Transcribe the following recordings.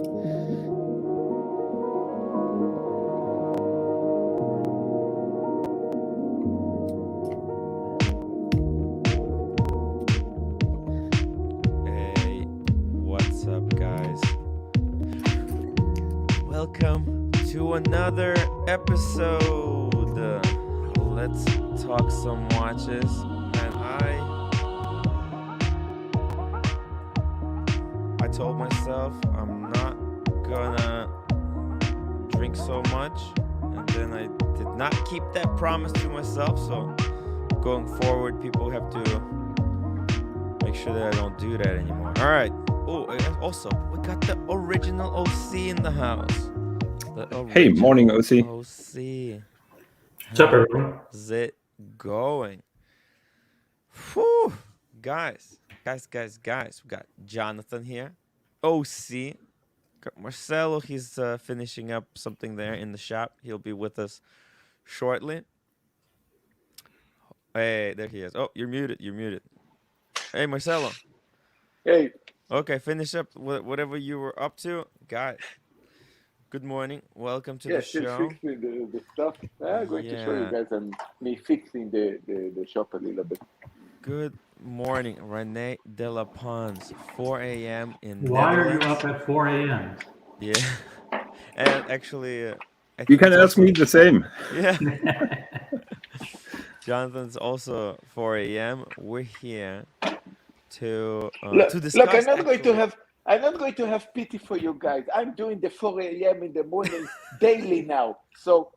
Hey, what's up, guys? Welcome to another episode. Let's talk some watches. And I told myself I'm not gonna drink so much, and then I did not keep that promise to myself. So going forward, people have to make sure that I don't do that anymore. All right. Oh, also, we got the original OC in the house. Hey, morning, OC. OC. What's up, everyone? How's it going? Whew. Guys. We got Jonathan here. OC. Got Marcelo. He's finishing up something there in the shop. He'll be with us shortly. Hey, there he is. Oh, you're muted. Hey, Marcelo. Hey. Okay, finish up whatever you were up to. Guys, good morning. Welcome to the still show. fixing the stuff. I'm going to show you guys and me fixing the shop a little bit. Good morning, Rene de la Pons. 4 a.m. in Why are you Netherlands. up at 4 a.m.? Yeah. And actually, I You think can it's ask me the same. Yeah. Jonathan's also 4 a.m. We're here to discuss. Look, I'm not going to have pity for you guys. I'm doing the 4 a.m. in the morning daily now. So,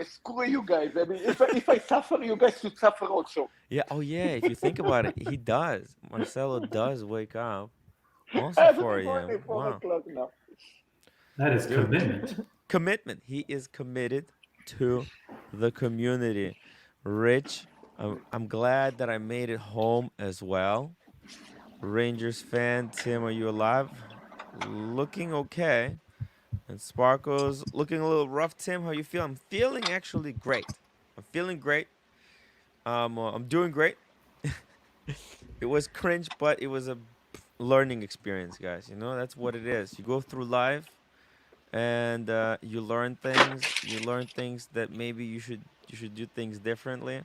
screw you guys. I mean, if I suffer, you guys should suffer also. Yeah. Oh, yeah. If you think about it, he does. Marcelo does wake up also Every 4 morning, a.m. 4 Wow. o'clock now. That is commitment. Commitment. He is committed to the community. Rich, I'm glad that I made it home as well. Rangers fan, Tim, are you alive? Looking okay. And Sparkles looking a little rough. Tim, how you feel? I'm feeling actually great. I'm doing great. It was cringe, but it was a learning experience, guys. You know, that's what it is. You go through life and you learn things. You learn things that maybe you should do things differently.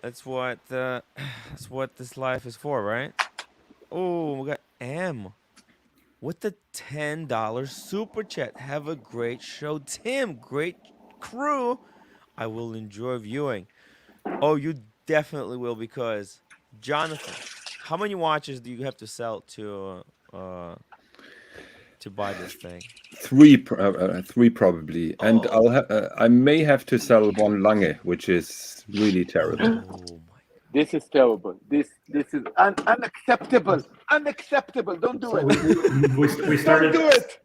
That's what this life is for, right? Oh, we got M with the $10 super chat. Have a great show, Tim. Great crew. I will enjoy viewing. Oh, you definitely will, because Jonathan, how many watches do you have to sell to buy this thing? Three probably, and I may have to sell one Lange, which is really terrible. Oh my God. This is terrible. This is unacceptable. Unacceptable. Don't do it. We started. Don't do it.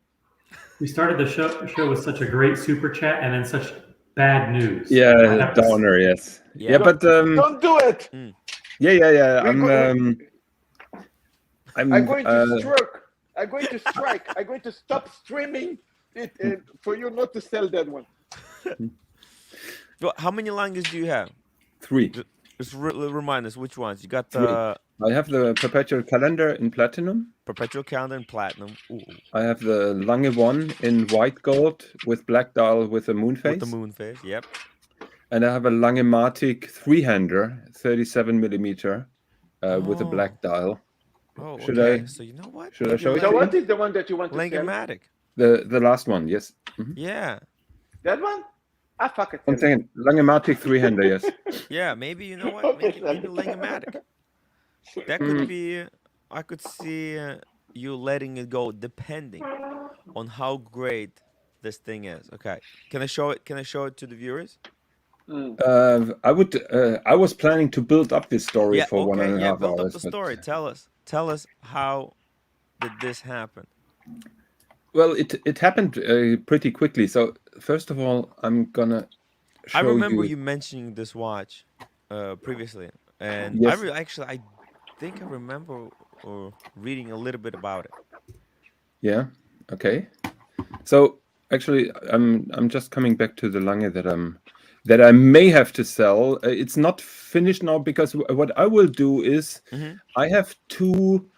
We started the show with such a great super chat, and then such bad news. Yeah, downer. Yes. Yeah, but Don't do it. Yeah. I'm going to strike. I'm going to strike. I'm going to stop streaming it for you not to sell that one. Well, how many Langes do you have? 3. Just remind us which ones. You got the I have the perpetual calendar in platinum. perpetual calendar in platinum. Ooh. I have the Lange one in white gold with black dial with a moon face. With the moon face, yep. And I have a Lange Matic 3-hander, 37 millimeter, with a black dial. Oh, Should okay. I? So you know what? Should I show it? So what is the one that you want to sell? Lange-Matic. The last one, yes. Mm-hmm. Yeah. That one? Ah, fuck it. One second. Lange Matic 3-hander, yes. Yeah, maybe, you know what? Okay, Maybe Lange-Matic. That could be, I could see you letting it go depending on how great this thing is. Okay. Can I show it to the viewers? I was planning to build up this story Yeah, for 1.5 hours. build up the story. Tell us how did this happen? Well, it happened pretty quickly. So first of all, I'm gonna show you. I remember you mentioning this watch previously, and Yes. I think I remember reading a little bit about it. Yeah. Okay. So actually, I'm just coming back to the Lange that I may have to sell. It's not finished now because what I will do is I have two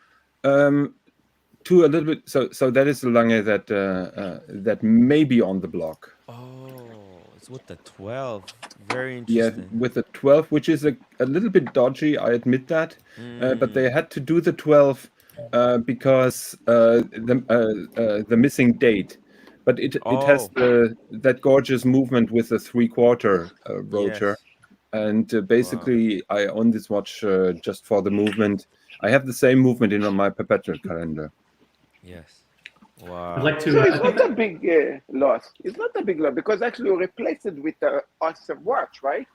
two a little bit. So that is the Lange that may be on the block. Oh, it's with the 12. Very Yeah, interesting. with the 12, which is a little bit dodgy, I admit that. But they had to do the 12 because the missing date. But it has Oh, that gorgeous movement with the 3/4 rotor. yes. And Wow. basically, I own this watch just for the movement. I have the same movement in my perpetual calendar. Yes. I'd Wow. like So to. it's I think not a that, big loss. It's not a big loss because actually you replace it with an awesome watch, right?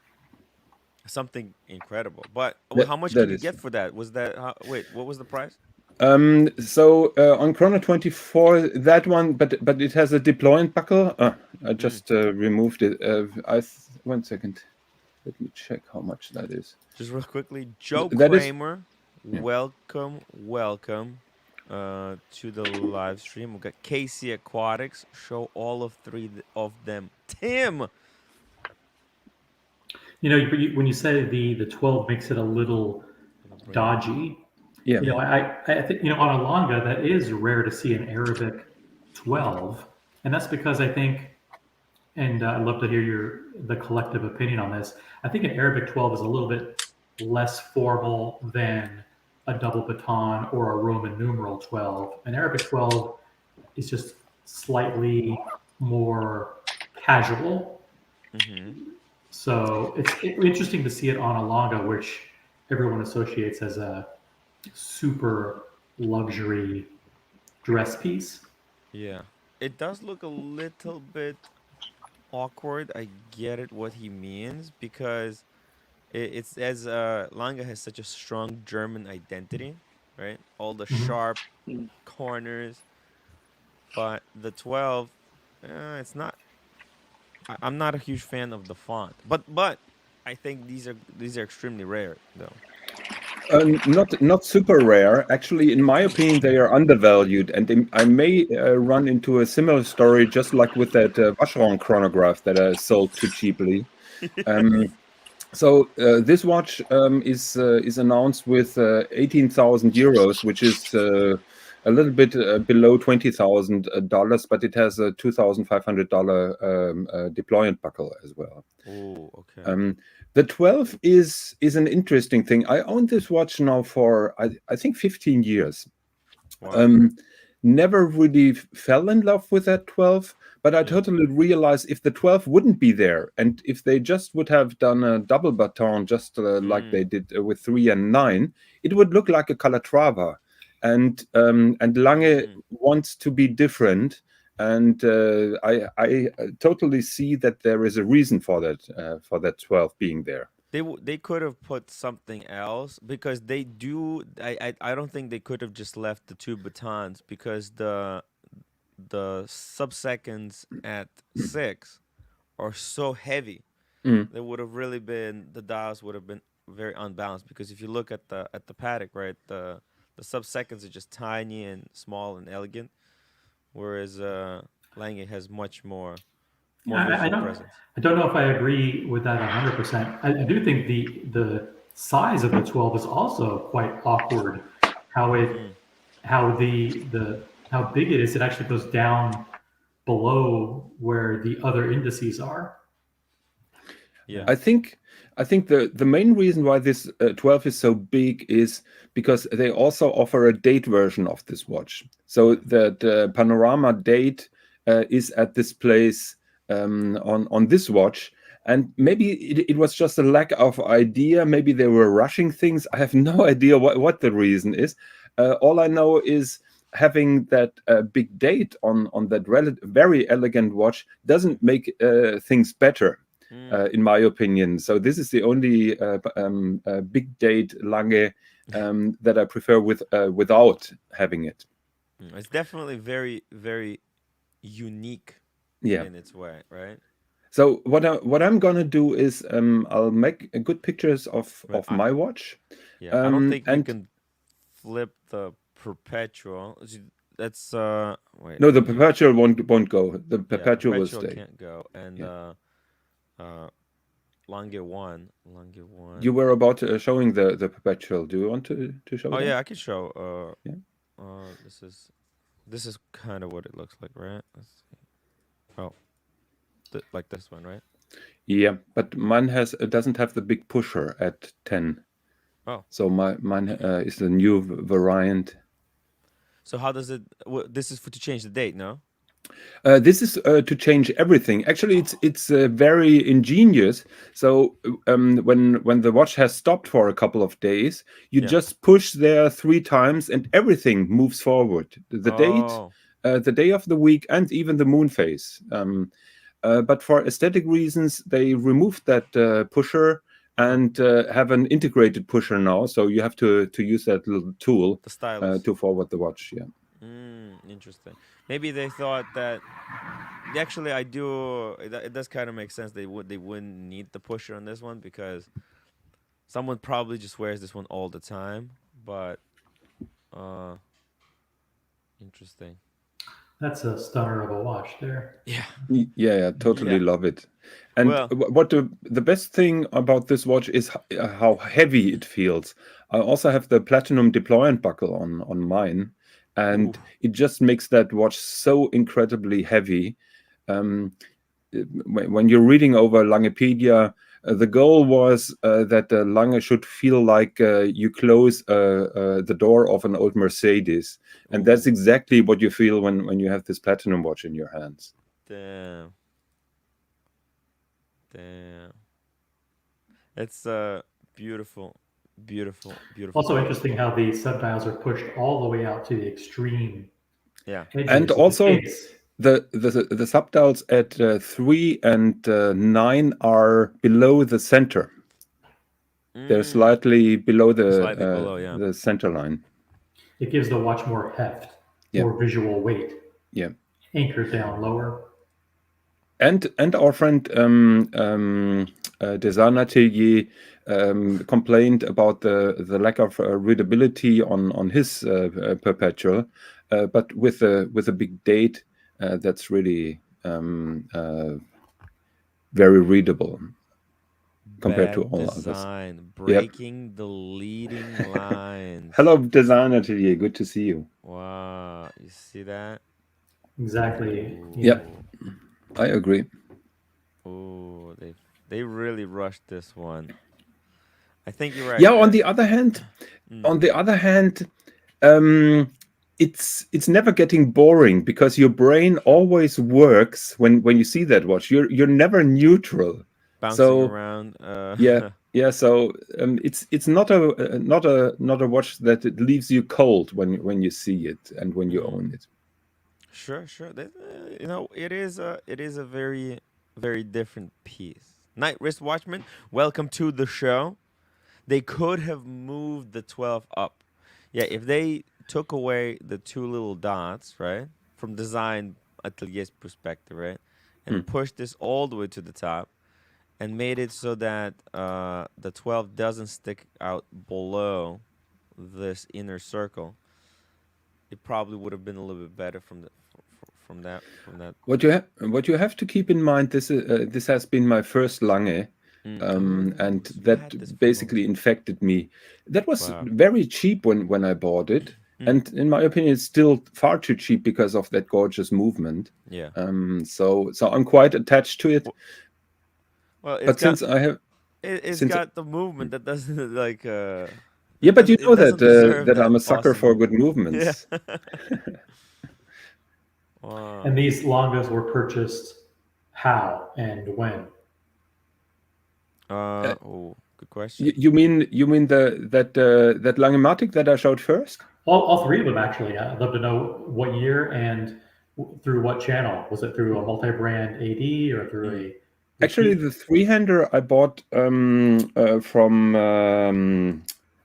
Something incredible. But how much That could you is. get for that? Was that wait, what was the price? So on Chrono 24, that one, but it has a deployment buckle. I just removed it. 1 second. Let me check how much that is. Just real quickly, Joe That is, Kramer, yeah. welcome to the live stream. We've got Casey Aquatics. Show all of three of them. Tim. when you say the 12 makes it a little dodgy, Yeah. I think on a Longa that is rare to see an Arabic 12, and that's because I think, and I'd love to hear the collective opinion on this. I think an Arabic 12 is a little bit less formal than a double baton or a Roman numeral 12. An Arabic 12 is just slightly more casual. So it's interesting to see it on a Longa, which everyone associates as a super luxury dress piece. Yeah. It does look a little bit awkward. I get it what he means because it's as Lange has such a strong German identity, right? All the Mhm. sharp corners, but the 12, it's not. I'm not a huge fan of the font, but I think these are extremely rare though. Not super rare. Actually, in my opinion, they are undervalued, and I may run into a similar story, just like with that Vacheron chronograph that I sold too cheaply. So this watch is announced with 18,000 euros, which is a little bit below $20,000, but it has a $2,500 deployment buckle as well. Oh, okay. The 12 is an interesting thing. I own this watch now for I think 15 years. Wow. Never really fell in love with that 12, but I totally realized if the 12 wouldn't be there, and if they just would have done a double baton just like they did with 3 and 9, it would look like a Calatrava. And Lange wants to be different, and I totally see that there is a reason for that 12 being there. They could have put something else because they do. I don't think they could have just left the two batons because the sub-seconds at 6 are so heavy. They would have really been, the dials would have been very unbalanced because if you look at the Patek, right, the sub-seconds are just tiny and small and elegant, whereas Lange has much more I visual don't. presence. I don't know if I agree with that 100%. I do think the size of the 12 is also quite awkward. How it Mm, how the how big it is. It actually goes down below where the other indices are. yeah. I think the main reason why this 12 is so big is because they also offer a date version of this watch. So the panorama date is at this place on this watch. And maybe it was just a lack of idea. Maybe they were rushing things. I have no idea what the reason is. All I know is having that big date on that very elegant watch doesn't make things better. In my opinion. So this is the only big date Lange that I prefer without having it. It's definitely very, very unique Yeah. in its way, right? So what I'm gonna do is I'll make good pictures of But my watch. yeah, I don't think you And can flip the perpetual. That's wait, no, the perpetual won't go. The yeah, perpetual will perpetual stay. can't go, and Yeah. Lange one. You were about showing the perpetual. Do you want to show Oh that? yeah, I can show. Yeah. This is This is kind of what it looks like, right? Let's see. Oh, like this one, right? Yeah, but mine doesn't have the big pusher at 10. Oh. So mine is the new variant. So how does it? This is to change the date, no? This is to change everything. Actually, it's very ingenious. So when the watch has stopped for a couple of days, you just push there 3 times, and everything moves forward. The date, the day of the week, and even the moon phase. But for aesthetic reasons, they removed that pusher and have an integrated pusher now. So you have to use that little tool The stylus. to forward the watch. Yeah. Interesting. Maybe they thought that. Actually, I do. It does kind of make sense. They wouldn't need the pusher on this one because someone probably just wears this one all the time. But interesting. That's a stunner of a watch there. Yeah, totally love it. And well, what the best thing about this watch is how heavy it feels. I also have the platinum deployant buckle on mine, and it just makes that watch so incredibly heavy. When you're reading over Langepedia, the goal was that the Lange should feel like you close the door of an old Mercedes. And that's exactly what you feel when you have this platinum watch in your hands. Damn. It's beautiful. Also interesting how the subdials are pushed all the way out to the extreme. Yeah. And also the subdials at 3 and 9 are below the center. They're slightly below the center line. It gives the watch more heft, more visual weight. Yeah. Anchored down lower. And our friend Design Atelier complained about the lack of readability on his perpetual, but with a big date, that's really very readable compared to all others. Breaking the leading lines. Hello, Design Atelier. Good to see you. Wow, you see that? Exactly. Yep, I agree. Oh, they really rushed this one. I think you're right. Yeah. On the other hand, it's never getting boring because your brain always works when you see that watch. You're never neutral. Bouncing around. Yeah. So it's not a watch that it leaves you cold when you see it and when you own it. Sure. It is a very, very different piece. Night Wristwatchman, welcome to the show. They could have moved the 12 up. Yeah, if they took away the 2 little dots, right, from Design Atelier's perspective, right, and pushed this all the way to the top and made it so that the 12 doesn't stick out below this inner circle, it probably would have been a little bit better from that. What you have to keep in mind, this has been my first Lange, and that basically infected me. That was very cheap when I bought it, and in my opinion, it's still far too cheap because of that gorgeous movement. Yeah. So I'm quite attached to it. Well, since I have, it's got the movement that doesn't like. Yeah, but you know that I'm a sucker for good movements. Yeah. Wow. And these Langes were purchased how and when? Good question. You mean that Langematic that I showed first? All 3 of them actually. I'd love to know what year and through what channel. Was it through a multi-brand AD or through a? Actually, the 3-hander I bought from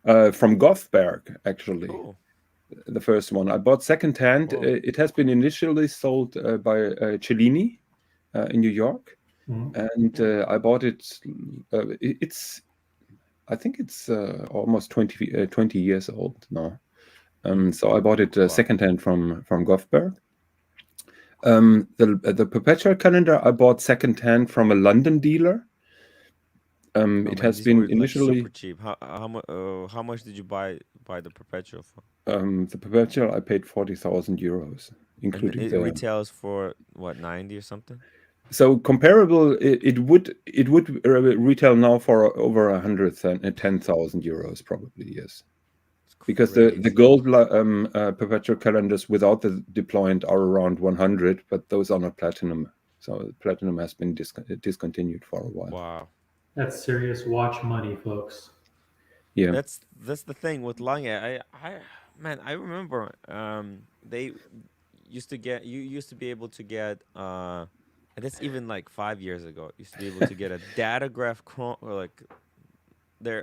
Gothberg. Actually. Cool. The first one I bought secondhand. It has been initially sold by Cellini in New York, and I bought it. I think it's almost 20 years old now. So I bought it secondhand from Gothberg. The perpetual calendar I bought secondhand from a London dealer. Oh It man, has these been were like initially super cheap. How much did you buy the perpetual for? the perpetual. I paid 40,000 euros, And including it the. retails for what, 90 or something? So comparable, it would retail now for over 110,000 euros, probably, yes. It's Because the crazy. gold perpetual calendars without the deployment are around 100, but those are not platinum. So platinum has been discontinued for a while. Wow. That's serious watch money, folks. Yeah. That's the thing with Lange. Man, I remember they used to get you used to be able to get and that's even like 5 years ago. Used to be able to get a datograph or like their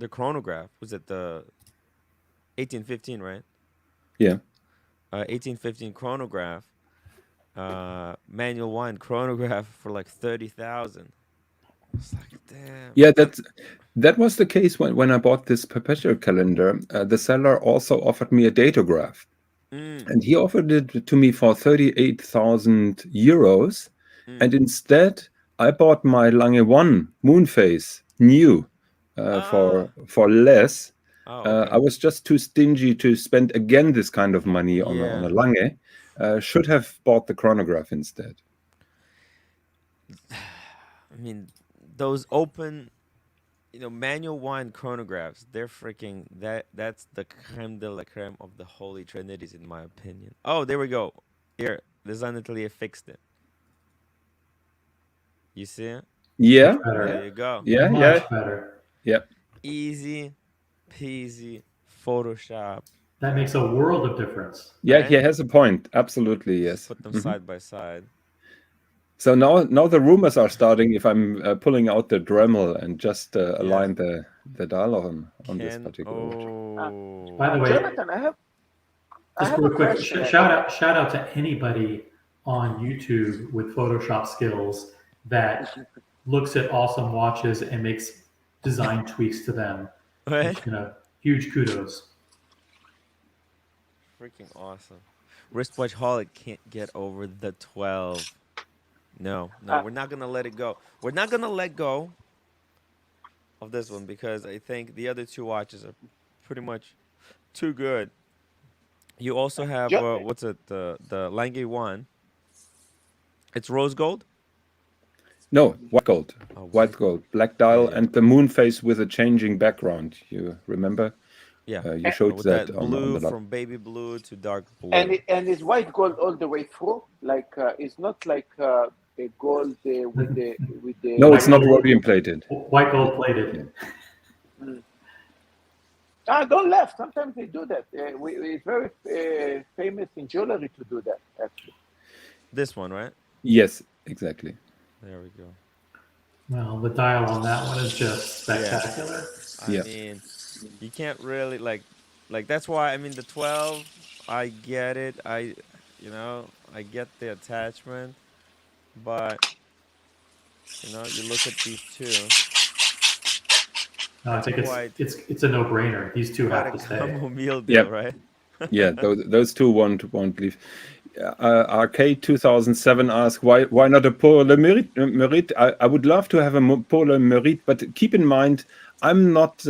chronograph. Was it the 1815, right? Yeah. 1815 chronograph, manual one chronograph for like 30,000. It's like, damn. Yeah, that was the case when I bought this perpetual calendar. The seller also offered me a datograph, Mm, and he offered it to me for 38,000 euros. mm. And instead, I bought my Lange 1 Moonface new Ah. for less. Oh, okay. I was just too stingy to spend again this kind of money on Yeah. a Lange. Should have bought the chronograph instead. I mean, those open, manual one chronographs, they're freaking that's the creme de la creme of the holy trinities in my opinion. Oh, there we go. Here, Design Atelier fixed it. You see it? Yeah, Much There better. you go. yeah, yeah, Much better. yeah. Easy peasy Photoshop, That makes a world of difference. Yeah, he right? has a point. Absolutely, Just yes. put them Hmm. side by side. So now the rumors are starting if I'm pulling out the Dremel and just Yeah. align the dial on this Can particular watch. By the oh way, Jonathan, I just have a real quick, question. shout out to anybody on YouTube with Photoshop skills that looks at awesome watches and makes design tweaks to them. right? Huge kudos. Freaking awesome. Wristwatch Holic can't get over the 12. No, Uh, we're not gonna let it go. We're not gonna let go of this one because I think the other two watches are pretty much too good. You also have Jo- what's it, the Lange one. It's rose gold. No, white gold. Oh, White white gold, gold. black Yeah, dial, yeah, and the moon face with a changing background. You remember? yeah. You showed With that that on blue the lab. from baby blue to dark and blue. is white gold all the way through? Like it's not like the gold with the No, it's White not gold, rhodium plated. white Yeah, gold plated. yeah. Mm. Don't laugh. Sometimes they do that. It's very famous in jewelry to do that. Actually, This one, right? Yes, exactly. There we go. Well, the dial on that one is just Yeah. spectacular. I Yeah. mean, you can't really like that's why I mean the 12, I get it. I get the attachment, but you look at these two. I It's think quite it's a no-brainer. These two quite have a to stay. combo meal Yeah, deal, right? yeah. Those two won't leave. Arcade 2007 asked why not a Pour le Mérite. I would love to have a Pour le Mérite, but keep in mind I'm not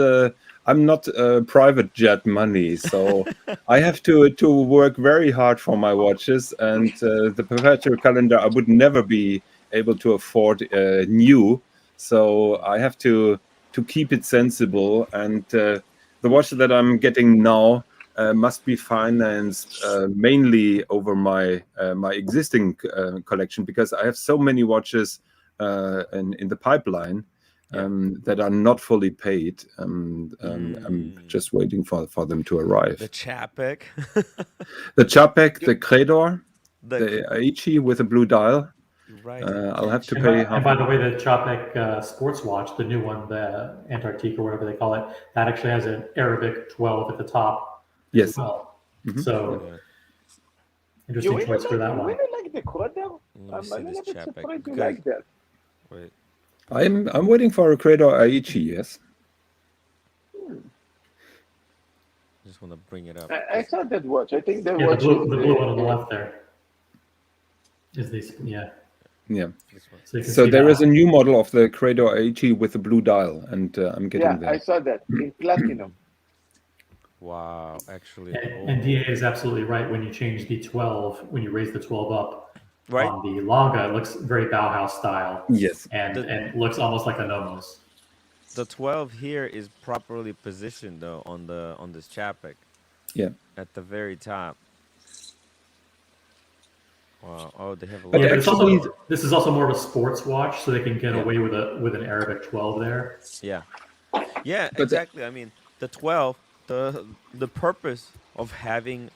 private jet money, so I have to work very hard for my watches, and the perpetual calendar I would never be able to afford new, so I have to keep it sensible, and the watch that I'm getting now must be financed mainly over my existing collection, because I have so many watches in the pipeline Yeah. that are not fully paid. I'm Mm. just waiting for them to arrive. The Chapek. The Chapek, the Credor, the the Aichi with a blue dial. right. I'll have to And pay by, half. and by the way, the Chopek sports watch, the new one, the Antarctique or whatever they call it, that actually has an Arabic 12 at the top as Yes. well. Mhm. So Yeah. interesting choice for that you one. really like the Credor? Let me I'm see a this little bit Chapek surprised you because like that. wait. I'm waiting for a Credor Aichi. Yes. I just want to bring it up. I saw that watch. I think that Yeah, watch the blue one on the is left there is this. Yeah, Yeah. This one. So you can So see there that. is a new model of the Credo AG with the blue dial, and I'm getting Yeah, there. I saw that in platinum. Wow, actually, And DA is absolutely right. When you change the 12, when you raise the 12 up right. on the Lange, it looks very Bauhaus style Yes. and looks almost like a Nomos. The 12 here is properly positioned though on this Chapek Yeah. at the very top. Wow. Oh, they have a But Yeah, lot but of it's actually, also this is also more of a sports watch, so they can get Yeah. away with an Arabic 12 there. yeah. Yeah, but the- exactly. I mean, the 12, the purpose of having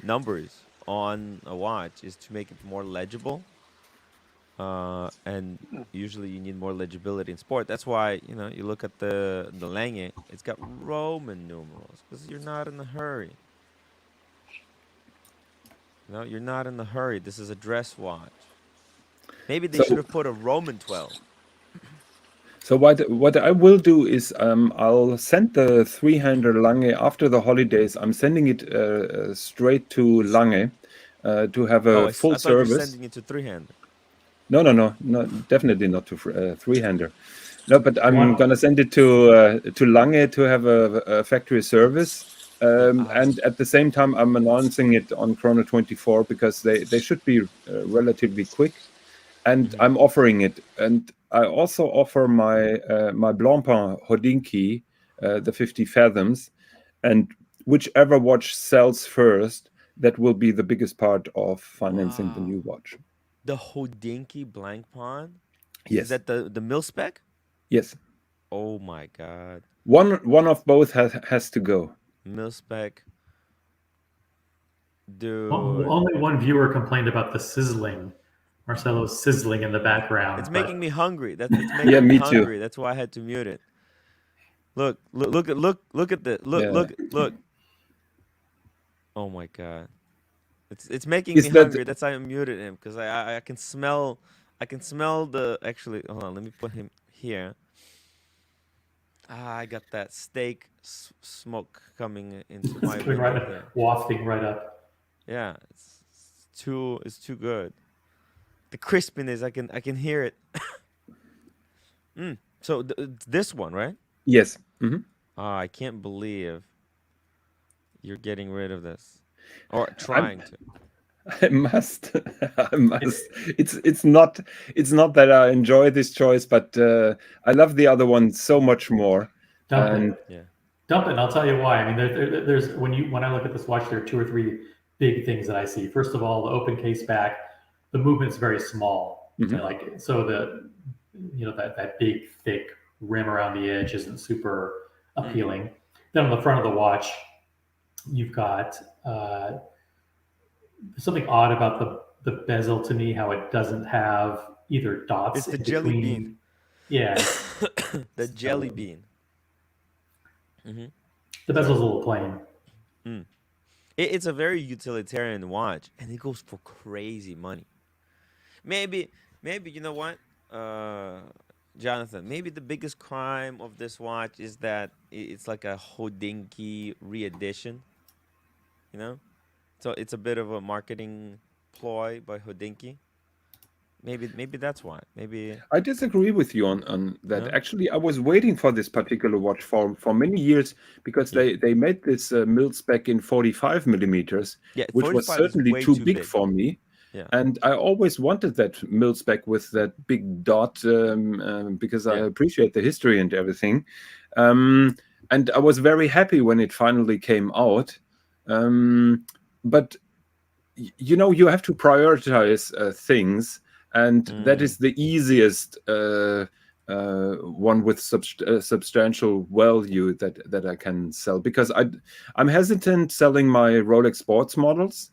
numbers on a watch is to make it more legible. And usually you need more legibility in sport. That's why, you look at the Lange, it's got Roman numerals because you're not in a hurry. No, you're not in a hurry. This is a dress watch. Maybe they should so have put a Roman 12. so what I will do is I'll send the 300 Lange after the holidays. I'm sending it straight to Lange to have Oh, a I full thought you're service. sending it to three-hander. No, definitely not to three-hander. No, but I'm What? gonna send it to Lange to have a factory service. And at the same time, I'm announcing it on Chrono 24 because they should be relatively quick. And I'm offering it. And I also offer my Blancpain HODINKEE, the 50 fathoms. And whichever watch sells first, that will be the biggest part of financing the Wow. new watch. The HODINKEE Blancpain? Is Yes. that the mil spec? Yes. Oh my God. One of both has to go. Mil spec. Dude. Only one viewer complained about the sizzling. Marcelo's sizzling in the background. It's but making me hungry. It's making Yeah, me me too. hungry. That's why I had to mute it. Look at this. Yeah. Look. Oh my God. It's making Is me that- hungry. That's why I muted him because I can smell the actually hold on, let me put him here. I got that steak smoke coming into my it's window here. wafting right up. Yeah, it's too good. The crispiness, I can hear it. So this one, right? Yes. Hmm. I can't believe you're getting rid of this or trying to. I must. I must. It's not that I enjoy this choice, but I love the other one so much more. Dump And it. Yeah. Dump it, and I'll tell you why. I mean, there's when I look at this watch, there are two or three big things that I see. First of all, the open case back, the movement's very small. Mhm. So that big thick rim around the edge isn't super appealing. Then on the front of the watch, you've got something odd about the bezel to me, how it doesn't have either dots. It's the in jelly between. bean. Yeah, The jelly bean. the bezel's a little plain. It's a very utilitarian watch, and it goes for crazy money. Maybe you know what, Jonathan? Maybe the biggest crime of this watch is that it's like a HODINKEE re-edition. You know, so it's a bit of a marketing ploy by HODINKEE. Maybe that's why. Maybe I disagree with you on that. No? Actually, I was waiting for this particular watch for many years because they made this mil spec in 45 millimeters, Yeah, which was 45 is certainly way too too big big. for me. Yeah. And I always wanted that mil spec with that big dot because I Yeah. appreciate the history and everything. And I was very happy when it finally came out. But you have to prioritize things, and that is the easiest one with substantial value that I can sell, because I'm hesitant selling my Rolex sports models.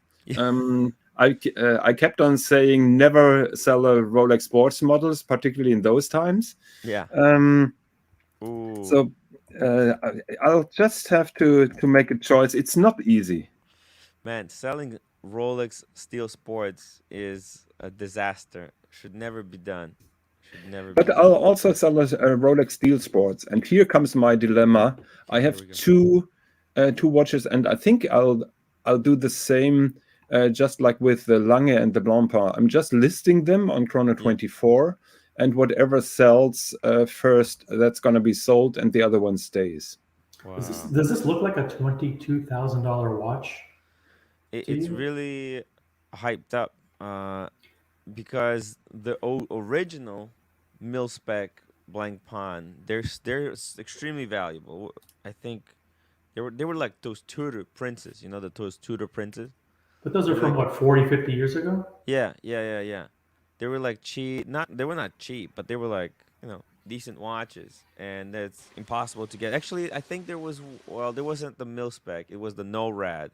I kept on saying never sell a Rolex sports models, particularly in those times. Yeah. Ooh. So I'll just have to make a choice. It's not easy. Man, selling Rolex Steel Sports is a disaster. Should never be done. Should never But be I'll done. also sell a Rolex Steel Sports, and here comes my dilemma. I Here have we go. two watches, and I think I'll do the same just like with the Lange and the Blancpain. I'm just listing them on Chrono24, and whatever sells first, that's going to be sold, and the other one stays. Wow. Does this look like a $22,000 watch? It's really hyped up because the original mil spec Blancpain, they're extremely valuable. I think they were like those Tudor princes, those Tudor princes. But those are from what, 40, 50 years ago? Yeah. They were like cheap. They were not cheap, but they were like, decent watches, and it's impossible to get. Actually, I think there wasn't the mil spec. It was the no rad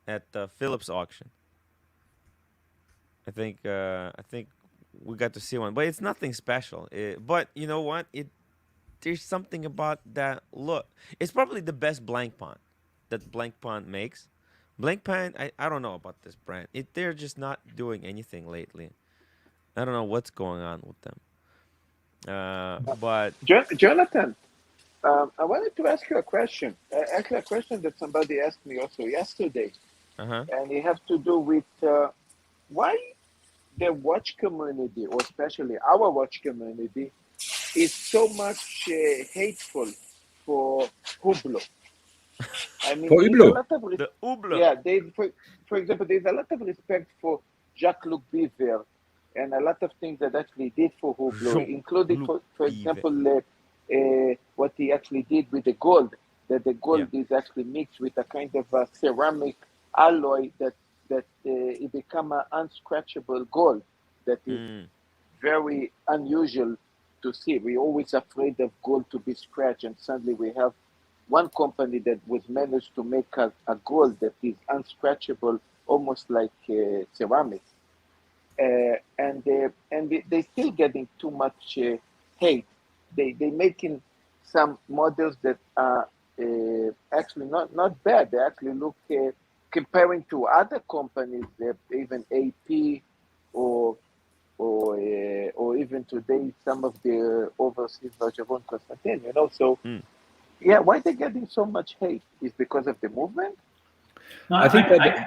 at the Philips auction. I think we got to see one, but it's nothing special. But you know what? There's something about that look. It's probably the best Blancpain that Blancpain makes. Blancpain, I don't know about this brand. They're just not doing anything lately. I don't know what's going on with them. But Jonathan, I wanted to ask you a question. Actually, a question that somebody asked me also yesterday, and it has to do with why the watch community, or especially our watch community, is so much hateful for Hublot. I mean, for Hublot. The Hublot. Yeah, for example, there's a lot of respect for Jacques-Luc Biver and a lot of things that actually did for Hublot, including, for example, what he actually did with the gold, that the gold is actually mixed with a kind of a ceramic alloy that it become an unscratchable gold that is very unusual to see. We're always afraid of gold to be scratched, and suddenly we have one company that was managed to make a gold that is unscratchable, almost like ceramics. And they're still getting too much hate. They making some models that are actually not bad. They actually look, comparing to other companies, even AP or even today some of the overseas Vacheron Constantin. So yeah, why they're getting so much hate is because of the movement. No, I think I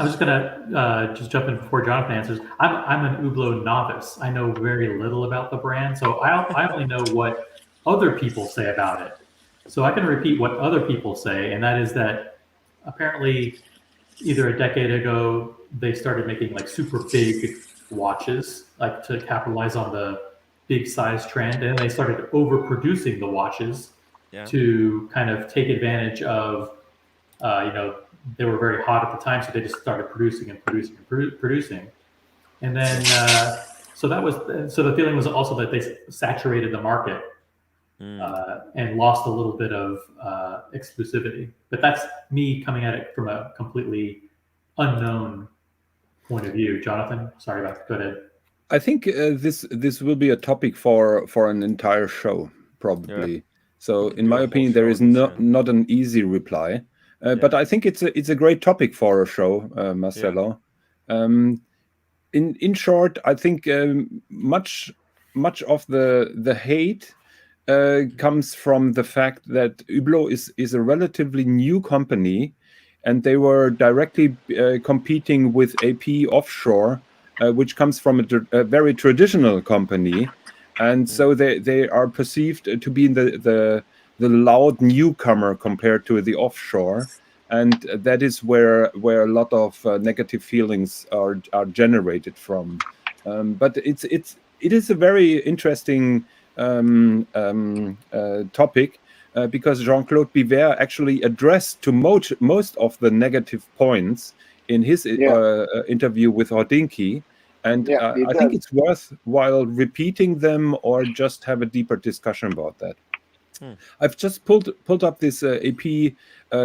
was gonna just jump in before Jonathan answers. I'm an Hublot novice. I know very little about the brand, so I only know what other people say about it. So I can repeat what other people say, and that is that apparently either a decade ago they started making like super big watches, like to capitalize on the big size trend, and they started overproducing the watches to kind of take advantage of, they were very hot at the time, so they just started producing, and then so the feeling was also that they saturated the market and lost a little bit of exclusivity. But that's me coming at it from a completely unknown point of view. Jonathan, sorry about that. Go ahead. I think this will be a topic for an entire show, probably. Yeah. So, in my opinion, there is not an easy reply. But I think it's a great topic for a show, Marcelo. Yeah. In short, I think much of the hate comes from the fact that Hublot is a relatively new company, and they were directly competing with AP Offshore, which comes from a very traditional company, and so they are perceived to be the loud newcomer compared to the offshore, and that is where a lot of negative feelings are generated from. But it is a very interesting topic because Jean-Claude Biver actually addressed to most of the negative points in his interview with HODINKEE. And I think it's worthwhile repeating them or just have a deeper discussion about that. I've just pulled up this AP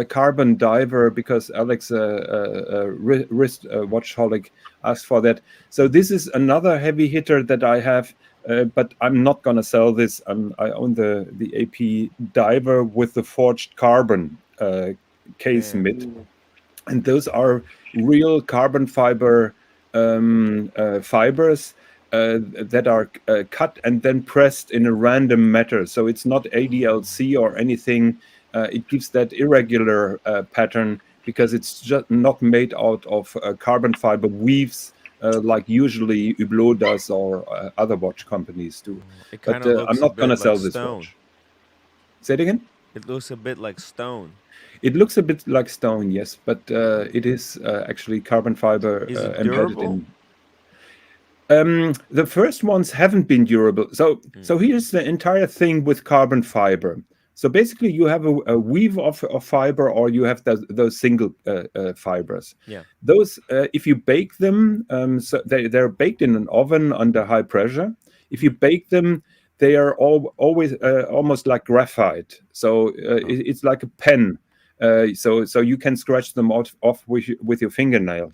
carbon diver because Alex, wrist watchholic, asked for that. So this is another heavy hitter that I have, but I'm not going to sell this. I own the AP diver with the forged carbon case mid. And those are real carbon fiber fibers that are cut and then pressed in a random manner. So it's not ADLC or anything. It gives that irregular pattern because it's just not made out of carbon fiber weaves like usually Hublot does or other watch companies do. It But kind of I'm looks a not going bit to like sell this stone. watch. Say it again? It looks a bit like stone. It looks a bit like stone, yes, but it is actually carbon fiber Is it embedded durable? in. The first ones haven't been durable. So here's the entire thing with carbon fiber. So basically, you have a weave of fiber, or you have those single fibers. Yeah. Those, if you bake them, so they're baked in an oven under high pressure. If you bake them, they are always almost like graphite. So it's like a pen. So you can scratch them off with your fingernail.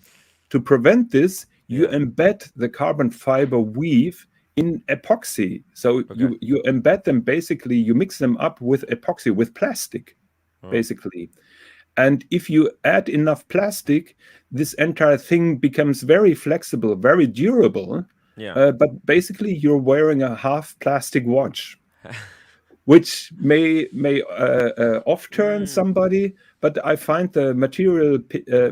To prevent this, you Yeah. embed the carbon fiber weave in epoxy. So Okay. you embed them, basically, you mix them up with epoxy, with plastic, basically. And if you add enough plastic, this entire thing becomes very flexible, very durable. Yeah. But basically, you're wearing a half plastic watch, which may off-turn somebody, but I find the material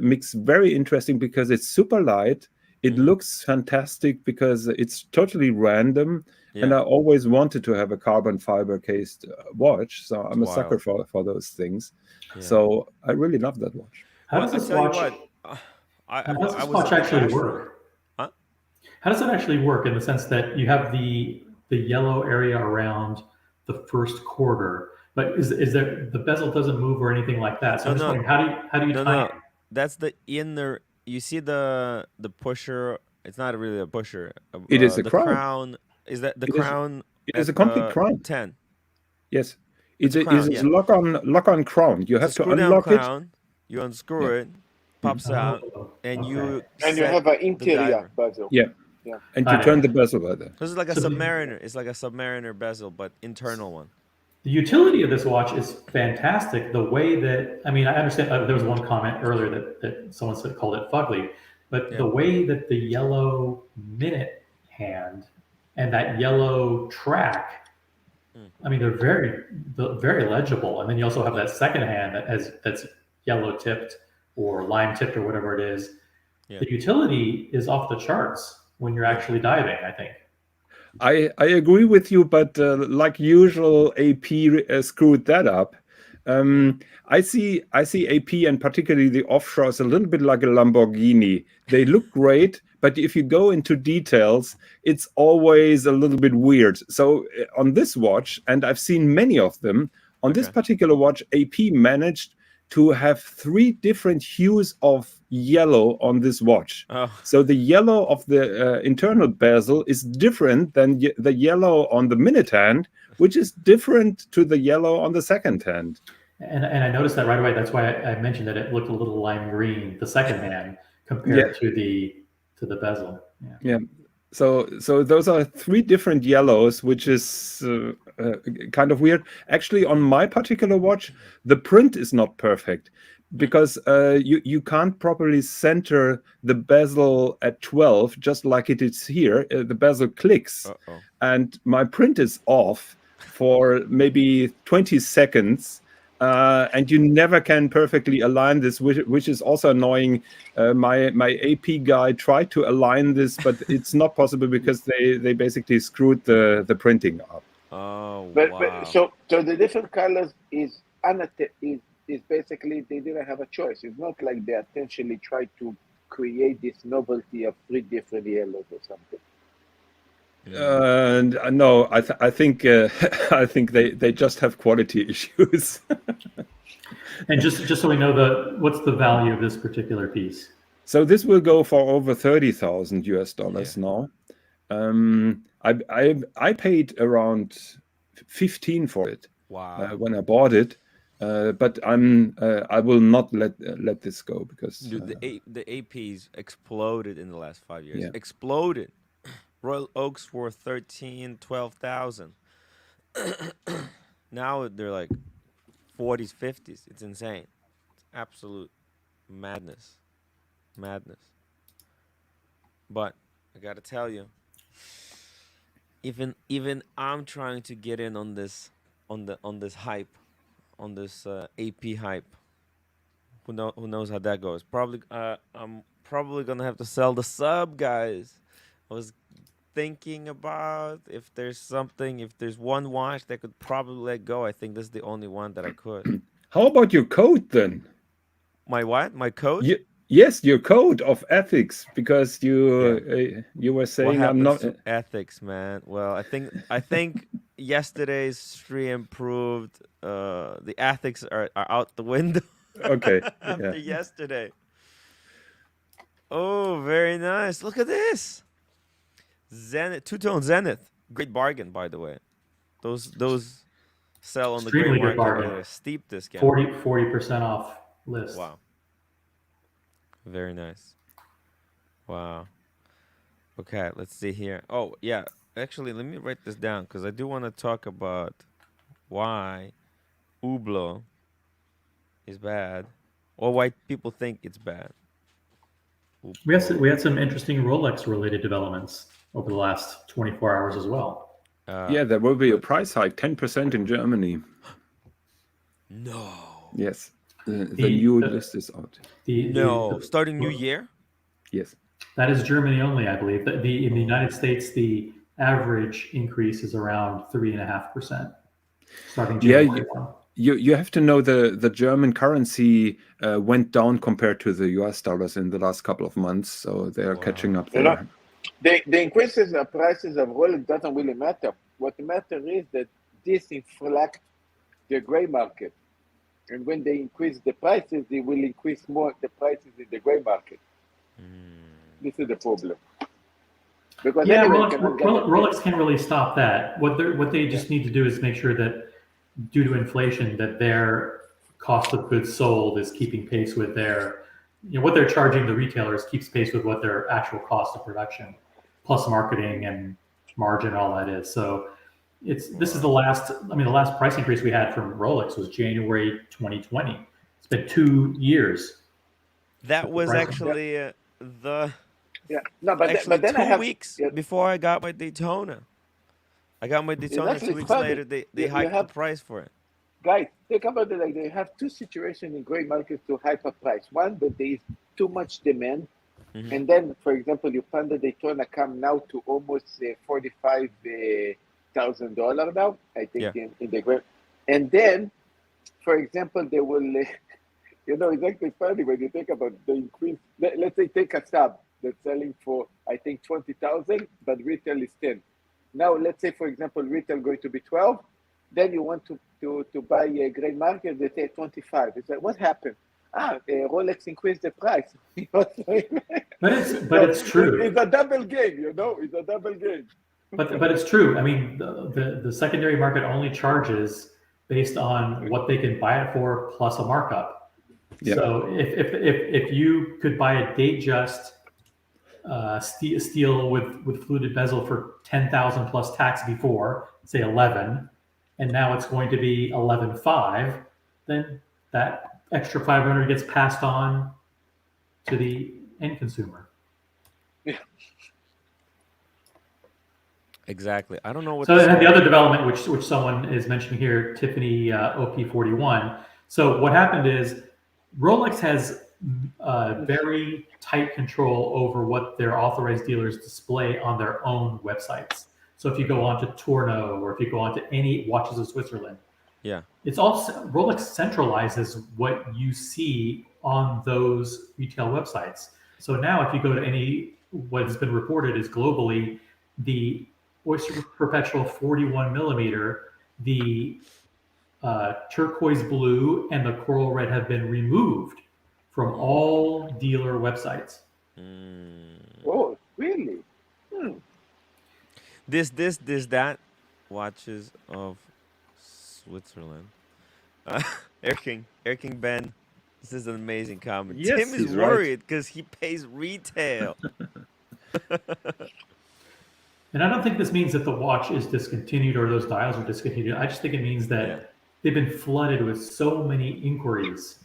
mix very interesting because it's super light. It looks fantastic because it's totally random, and Yeah. I always wanted to have a carbon fiber cased watch, so I'm a sucker wild. for those things. Yeah. So I really love that watch. How Well, does I this tell you watch? what, How does I this was a watch bit actually bashful. work? Huh? How does it actually work in the sense that you have the yellow area around the first quarter, but is there the bezel doesn't move or anything like that? So No, I'm just no. wondering how do you No, time no. it? That's the inner. You see the pusher. It's not really a pusher. It is a The crown. crown. Is that the It is. crown It is at a complete the crown. 10? Yes, It's it a crown. is Yeah. lock on crown. You It's a have to screw down unlock it. crown. You unscrew Yeah. it, pops out, Oh, and okay. you And you set have an the interior diver. bezel. Yeah. Yeah. And you Got turn it. the bezel by there. This is like a So the- submariner. It's like a submariner bezel, but internal one. The utility of this watch is fantastic. The way that, I mean, I understand there was one comment earlier that someone said called it fugly, but Yeah. the way that the yellow minute hand and that yellow track, I mean, they're very legible. And then you also have that second hand that's yellow tipped or lime tipped or whatever it is. Yeah. The utility is off the charts when you're actually diving, I think. I agree with you, but like usual, AP screwed that up. I see AP and particularly the offshores a little bit like a Lamborghini. They look great, but if you go into details, it's always a little bit weird. So on this watch, and I've seen many of them, on this Okay. particular watch, AP managed to have 3 different hues of yellow on this watch. Oh. So the yellow of the internal bezel is different than the yellow on the minute hand, which is different to the yellow on the second hand. And I noticed that right away. That's why I mentioned that it looked a little lime green, the second hand, compared to the bezel. Yeah. Yeah. So those are 3 different yellows, which is kind of weird. Actually, on my particular watch, the print is not perfect because you can't properly center the bezel at 12, just like it is here. The bezel clicks, Uh-oh. and my print is off for maybe 20 seconds. And you never can perfectly align this, which is also annoying. My AP guy tried to align this, but it's not possible because they basically screwed the printing up. Oh, But wow. so the different colors is basically they didn't have a choice. It's not like they intentionally tried to create this novelty of 3 different yellows or something. No, I think I think they just have quality issues. And just so we know, what's the value of this particular piece? So this will go for over $30,000 now. I paid around 15 for it. Wow. When I bought it, but I will not let this go because Dude, the APs exploded in the last 5 years. Yeah. Exploded. Royal Oaks were 12,000. Now they're like 40s, 50s. It's insane. It's absolute madness. Madness. But I gotta tell you, even I'm trying to get in on this hype, on this AP hype. Who knows how that goes? Probably. I'm probably gonna have to sell the sub, guys. I was thinking about if there's one watch that could probably let go. I think this is the only one that I could. How about your code then? My what? My code? Yes, your code of ethics, because Yeah. you were What saying I'm happens not. to ethics, man? Well, I think yesterday's stream proved the ethics are out the window Okay. after Yeah. yesterday. Oh, very nice. Look at this. Zenith, two-tone Zenith. Great bargain, by the way. Those sell on the gray Extremely good market bargain. at a steep discount. 40% off list. Wow. Very nice. Wow. Okay, let's see here. Oh, yeah. Actually, let me write this down because I do want to talk about why Hublot is bad or why people think it's bad. We had some interesting Rolex related developments over the last 24 hours as well. Yeah, there will be a price hike, 10% in Germany. No. Yes. The new list is out. Starting new year? Yes. That is Germany only, I believe. In the United States, the average increase is around 3.5%, starting January 1. You have to know the German currency went down compared to the US dollars in the last couple of months, so they are catching up there. The increases of prices of Rolex doesn't really matter. What matters is that this inflect the gray market. And when they increase the prices, they will increase more the prices in the gray market. This is the problem. Because yeah, anyway, Rolex can't really stop that. What they just need to do is make sure that due to inflation, that their cost of goods sold is keeping pace with their, what they're charging the retailers keeps pace with what their actual cost of production, plus marketing and margin, all that is. So this is the last price increase we had from Rolex was January 2020. It's been 2 years. That was actually but then 2 weeks before I got my Daytona. I got my Daytona 2 weeks later. They hiked the price for it. Guys, think about it like they have two situations in gray markets to hyper price. One, that there is too much demand. And then, for example, you find the Daytona come now to almost $45,000 now, I think, in the gray. And then, for example, they will, it's actually funny when you think about the increase. Let's say take a sub that's selling for, I think, 20,000, but retail is 10. Now, let's say, for example, retail going to be 12. Then you want to buy a gray market, they say 25. It's like, what happened? Rolex increased the price. But it's true. It's a double game, It's a double game. But it's true. I mean, the secondary market only charges based on what they can buy it for plus a markup. Yeah. So if you could buy a Datejust steel with fluted bezel for 10,000 plus tax before, say 11, and now it's going to be 11.5, then that extra 500 gets passed on to the end consumer. Yeah. Exactly. I don't know what. So then the other development, which someone is mentioning here, Tiffany OP41. So what happened is Rolex has very tight control over what their authorized dealers display on their own websites. So if you go on to Tourne or if you go on to any Watches of Switzerland, it's also Rolex centralizes what you see on those retail websites. So now if you go to what has been reported is globally, the Oyster Perpetual 41 millimeter, the turquoise blue and the coral red have been removed from all dealer websites. Oh, really? That Watches of Switzerland. Air King Ben. This is an amazing comment. Yes, Tim is worried because he pays retail. And I don't think this means that the watch is discontinued or those dials are discontinued. I just think it means that they've been flooded with so many inquiries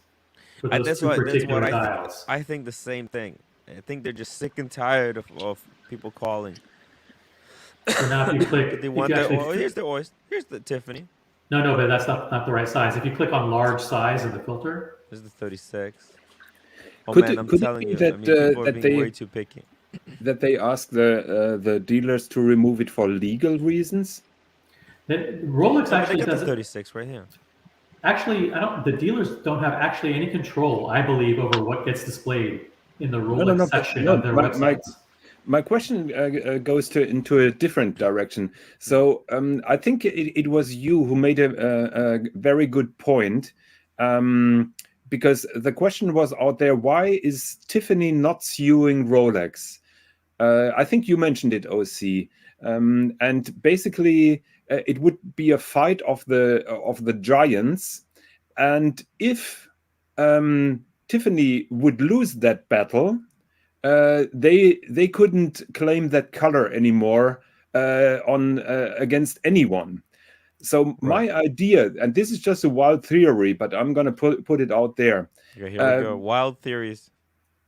for those particular dials. I think the same thing. I think they're just sick and tired of people calling. So now if you click, here's the Oyster. Here's the Tiffany. No, but that's not the right size. If you click on large size in the filter, This is the 36. Oh Could man, it I'm could it telling be you. I that mean, people are being way too picky. that they ask the dealers to remove it for legal reasons? Rolex No, but they actually got the doesn't. 36 right here. Actually, I don't. The dealers don't have actually any control, I believe, over what gets displayed in the No, Rolex but section of their websites. my question goes into a different direction. So I think it was you who made a very good point, because the question was out there: why is Tiffany not suing Rolex? I think you mentioned it, OC, and basically it would be a fight of the giants, and if Tiffany would lose that battle, they couldn't claim that color anymore on against anyone. So my idea, and this is just a wild theory, but I'm going to put it out there. Okay, here we go. Wild theories.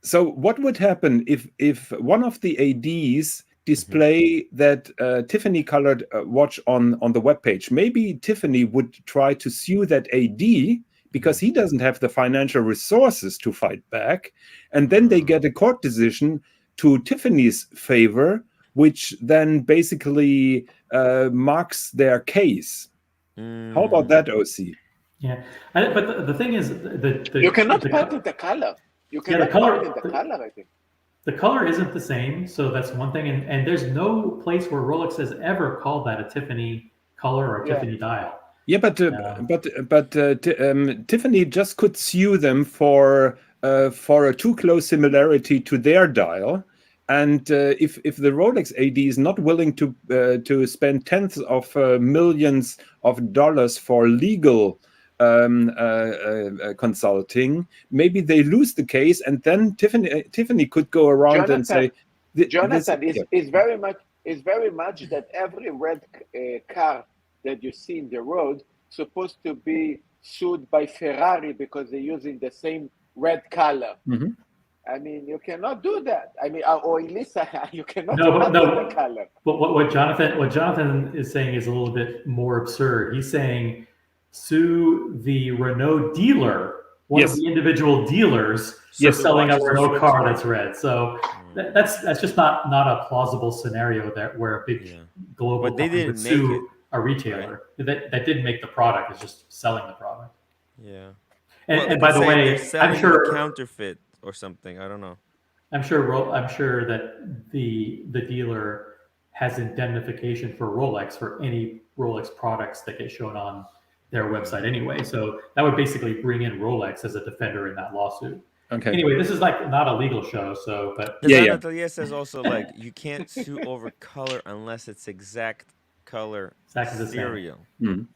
So what would happen if one of the ADs display that Tiffany colored watch on the webpage? Maybe Tiffany would try to sue that AD because he doesn't have the financial resources to fight back. And then they get a court decision to Tiffany's favor, which then basically marks their case. How about that, OC? Yeah, but the thing is, you cannot patent the color. You cannot patent the color, I think. The color isn't the same, so that's one thing. And there's no place where Rolex has ever called that a Tiffany color or Tiffany dial. Yeah, but Tiffany just could sue them for a too close similarity to their dial, and if the Rolex AD is not willing to spend tens of millions of dollars for legal consulting, maybe they lose the case, and then Tiffany could go around and say, Jonathan is very much that every red car that you see in the road supposed to be sued by Ferrari because they're using the same red color. Mm-hmm. I mean, you cannot do that. I mean, or Elisa, you cannot the color. But what Jonathan is saying is a little bit more absurd. He's saying sue the Renault dealer, one of the individual dealers, for selling a Renault car that's red. So that's just not a plausible scenario where a big global company would sue a retailer that didn't make the product, is just selling the product. Yeah. And by the way, I'm sure counterfeit or something. I don't know. I'm sure that the dealer has indemnification for Rolex for any Rolex products that get shown on their website anyway. So that would basically bring in Rolex as a defender in that lawsuit. Okay. Anyway, this is like not a legal show, so but Natalia says also like you can't sue over color unless it's exact color serial.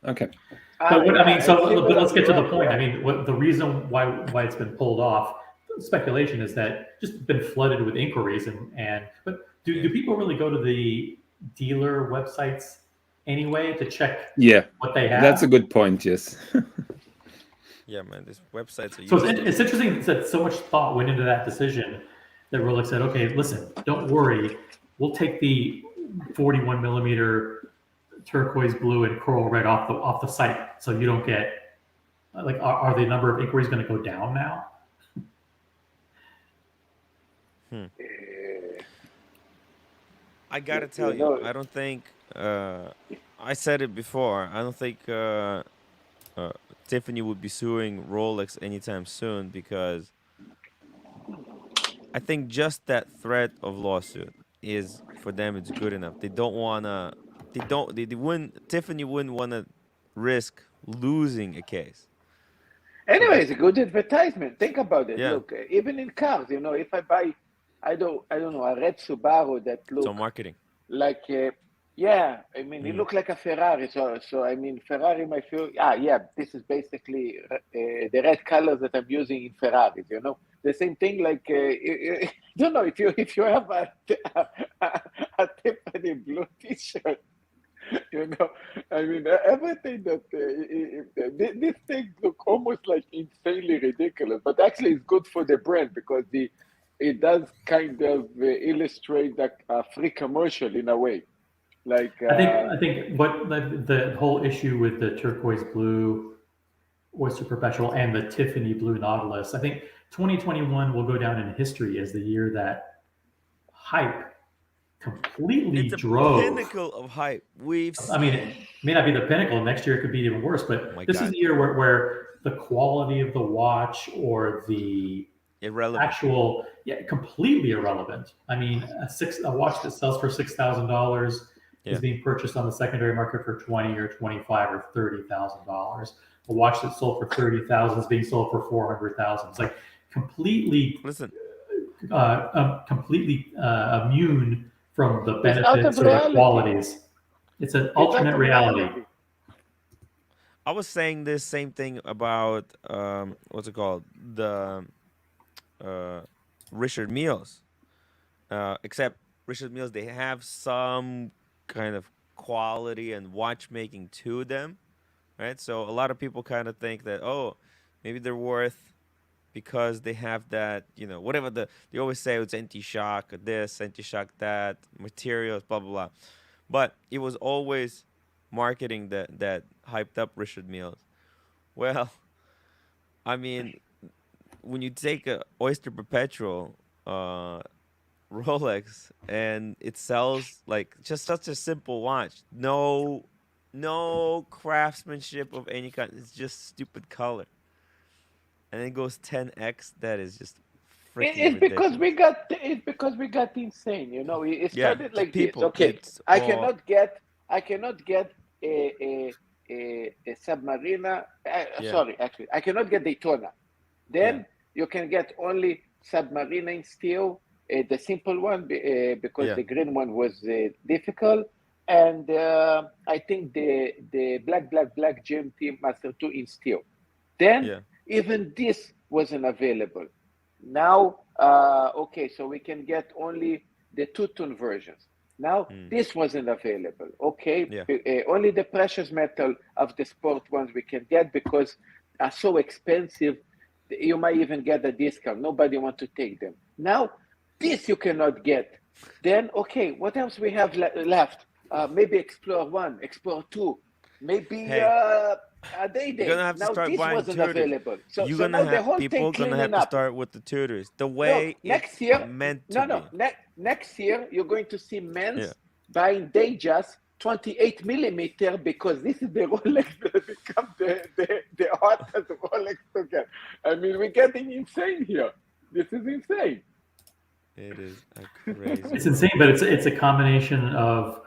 Okay. But but let's get to the point. I mean, the reason why it's been pulled off, speculation, is that just been flooded with inquiries but do people really go to the dealer websites anyway to check what they have? That's a good point. Yes. Yeah, man, these websites are. So it's interesting that so much thought went into that decision that Rolex said, okay, listen, don't worry, we'll take the 41 millimeter turquoise blue and coral red off the site, so you don't get like are the number of inquiries going to go down now? I gotta tell you, I don't think I said it before. I don't think Tiffany would be suing Rolex anytime soon, because I think just that threat of lawsuit is, for them, it's good enough. They don't wanna. They wouldn't. Tiffany wouldn't want to risk losing a case. Anyway, it's a good advertisement. Think about it. Yeah. Look, even in cars, if I buy, I don't know, a red Subaru that looks so marketing. Like, I mean, it looks like a Ferrari. So I mean, Ferrari might feel, this is basically the red colors that I'm using in Ferraris. The same thing. Like, don't know if you have a Tiffany blue T-shirt. I mean, everything that these things look almost like insanely ridiculous, but actually it's good for the brand because it does kind of illustrate a free commercial in a way. Like I think what the whole issue with the turquoise blue Oyster Perpetual and the Tiffany Blue Nautilus. I think 2021 will go down in history as the year that hype completely It's a drove. pinnacle of hype. We've seen. I mean, it may not be the pinnacle. Next year it could be even worse. But my this is God. the year where the quality of the watch or the Irrelevant. actual, completely irrelevant. I mean, a watch that sells for $6,000 Yeah. is being purchased on the secondary market for $20 or $25 or $30,000. A watch that sold for $30,000 is being sold for $400,000. It's like completely, Listen, completely immune from the It's out benefits of or the reality. qualities. It's an It's out alternate of reality. I was saying this same thing about what's it called, the Richard Milles, except Richard Milles, they have some kind of quality and watchmaking to them, right? So a lot of people kind of think that, oh, maybe they're worth because they have that, whatever they always say, it's anti-shock this, anti-shock that, materials, blah blah blah. But it was always marketing that hyped up Richard Milles. Well, I mean, when you take a Oyster Perpetual Rolex and it sells like just such a simple watch, no craftsmanship of any kind, it's just stupid color, and it goes 10x. That is just freaking It's because ridiculous. it's because we got insane. It Yeah, started the like people, this. Okay, it's I all cannot get a Submariner. Yeah. Sorry, actually, I cannot get Daytona. Then you can get only Submariner in steel, the simple one, because Yeah. the green one was difficult. And I think the black GMT Master 2 in steel. Then Yeah. even this wasn't available. Now, okay, so we can get only the two-tone versions. Now, this wasn't available. Okay, Yeah. only the precious metal of the sport ones we can get because are so expensive. You might even get a discount. Nobody wants to take them. Now, this you cannot get. Then, okay, what else we have left? Maybe Explorer 1, Explorer 2, maybe a Day. You're gonna have to Now, start this buying wasn't tutors. available. So You're now gonna the have whole people thing gonna have cleaning to up. start with the tutors. The Look, way next it's year, meant to be. next year you're going to see men's Yeah. buying Datejust 28 millimeter because this is the Rolex that become the hottest Rolex to get. I mean, we're getting insane here. This is insane. It is a crazy. It's insane, but it's a combination of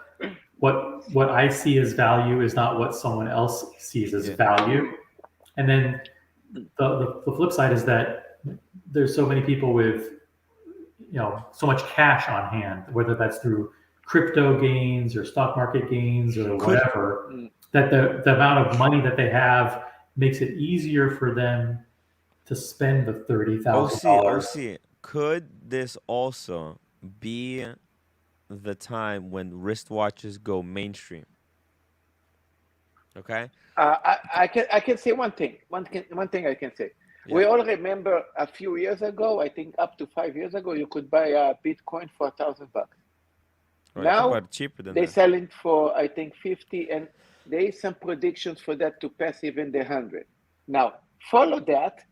what I see as value is not what someone else sees as value. And then the flip side is that there's so many people with so much cash on hand, whether that's through crypto gains or stock market gains or whatever, that the amount of money that they have makes it easier for them to spend the $30,000. OC, could this also be the time when wristwatches go mainstream? Okay. I can say one thing. One thing I can say. Yeah. We all remember a few years ago, I think up to 5 years ago, you could buy a Bitcoin for $1,000. Right. Now cheaper than they sell it for I think 50, and there is some predictions for that to pass even the 100. Now follow that.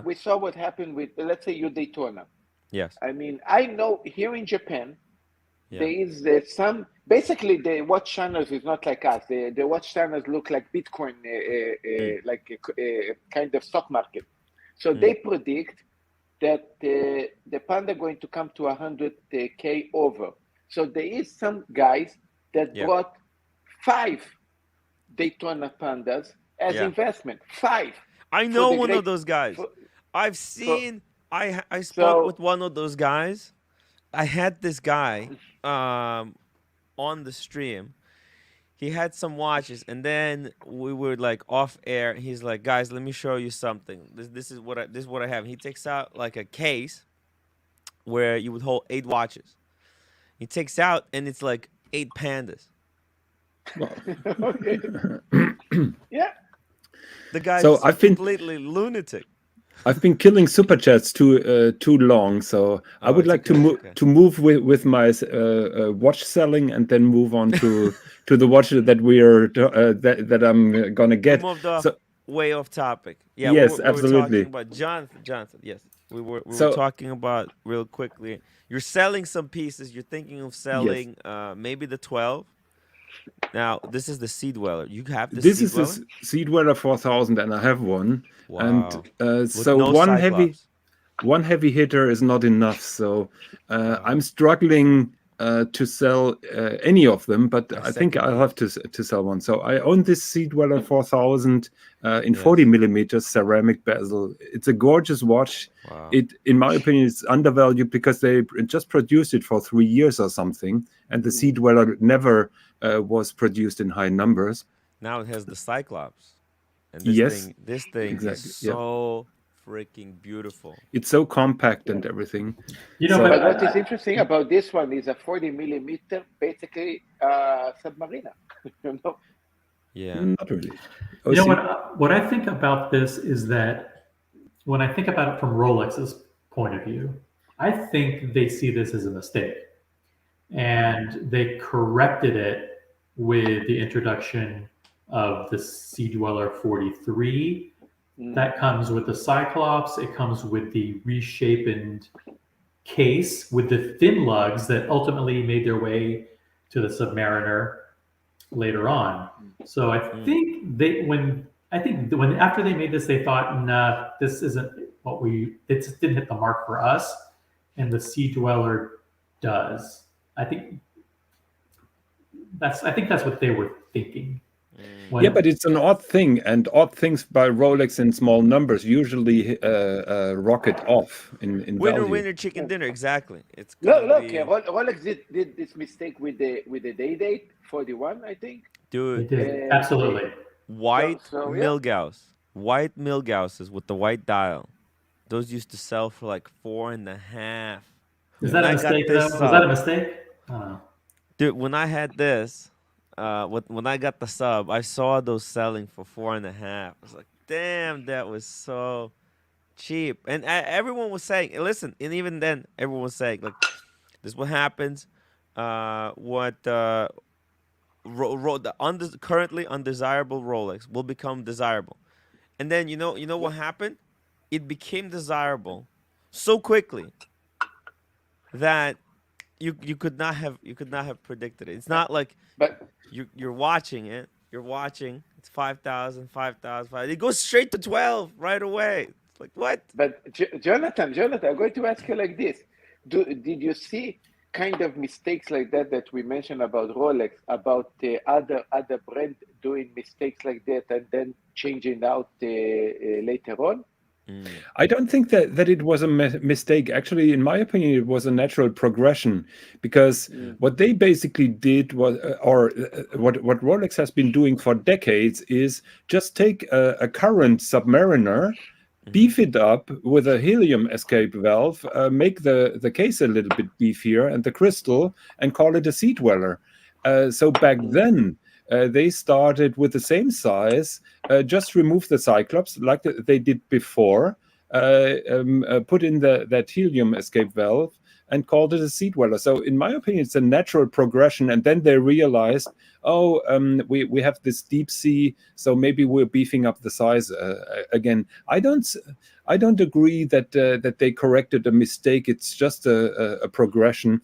We saw what happened with, let's say, your Daytona. Yes. I mean, I know here in Japan, there is some, basically the watch channels is not like us. The watch channels look like Bitcoin, like a kind of stock market. So they predict that the Panda going to come to 100K over. So there is some guys that brought 5 Daytona Pandas as investment. 5. I know one of those guys. I've seen. I spoke with one of those guys. I had this guy on the stream. He had some watches, and then we were like off air. He's like, "Guys, let me show you something. This is what I have." And he takes out like a case where you would hold 8 watches. He takes out, and it's like 8 pandas. Yeah. The guy's completely lunatic. I've been killing super chats too long, so I would like to move with my watch selling and then move on to the watch that we are that I'm gonna get. way off topic. Yeah, Yes, we were absolutely. talking about Jonathan. Yes, we were So talking about real quickly. You're selling some pieces. You're thinking of yes, selling maybe the 12. Now this is the Sea-Dweller. You have the this is Sea-Dweller. a Sea-Dweller 4000, and I have one. And Wow, with so no Cyclops. one heavy hitter is not enough. So Wow, I'm struggling to sell any of them, but I I think second I'll you. have to sell one. So I own this Sea-Dweller 4000 in 40 Yes. millimeters ceramic bezel. It's a gorgeous watch. Wow. It, in my opinion, is undervalued because they just produced it for 3 years or something, and the Sea-Dweller never was produced in high numbers. Now it has the Cyclops, and Yes, this thing is exactly. Yeah, so freaking beautiful. it's so compact Yeah. and everything. You know, So but But what is interesting about this one is a 40 millimeter, basically submariner. You know, Yeah. not really. Oh, you know see, what I think about this is that when I think about it from Rolex's point of view, I think they see this as a mistake, and they corrected it with the introduction of the Sea-Dweller 43. That comes with the Cyclops. It comes with the reshapened case with the thin lugs that ultimately made their way to the Submariner later on. So I think when after they made this, they thought, nah, this isn't what it just didn't hit the mark for us, and the Sea-Dweller does. I think that's what they were thinking. yeah, but it's an odd thing, and odd things by Rolex in small numbers usually rocket off in Winner, value. winner, chicken dinner. Exactly. It's look, gonna look, be, Rolex did this mistake with the day date 41, I think. They dude. did absolutely. White So, yeah. White Milgausses with the white dial. Those used to sell for like 4.5. Is When that a I got mistake this though? Was that a sub, mistake? I don't know. dude. When I had this, when I got the sub, I saw those selling for 4.5. I was like, damn, that was so cheap. And everyone was saying, listen, and even then, everyone was saying, like, this is what happens. What the currently undesirable Rolex will become desirable. And then you know what happened? It became desirable so quickly that you could not have predicted it. It's not like But you're watching it. You're watching. It's 5,000, 5,000. It goes straight to 12 right away. It's like what? Jonathan, I'm going to ask you like this: did you see kind of mistakes like that we mentioned about Rolex, about the other brand doing mistakes like that and then changing out later on? I don't think that it was a mistake. Actually, in my opinion, it was a natural progression, because what they basically did was, what Rolex has been doing for decades, is just take a current Submariner, beef it up with a helium escape valve, make the case a little bit beefier and the crystal, and call it a Sea-Dweller. So back then, they started with the same size, just remove the Cyclops like they did before, put in that helium escape valve, and called it a Sea-Dweller. So in my opinion, it's a natural progression. And then they realized, oh, we have this deep sea, so maybe we're beefing up the size again. I don't agree that they corrected a mistake. It's just a progression.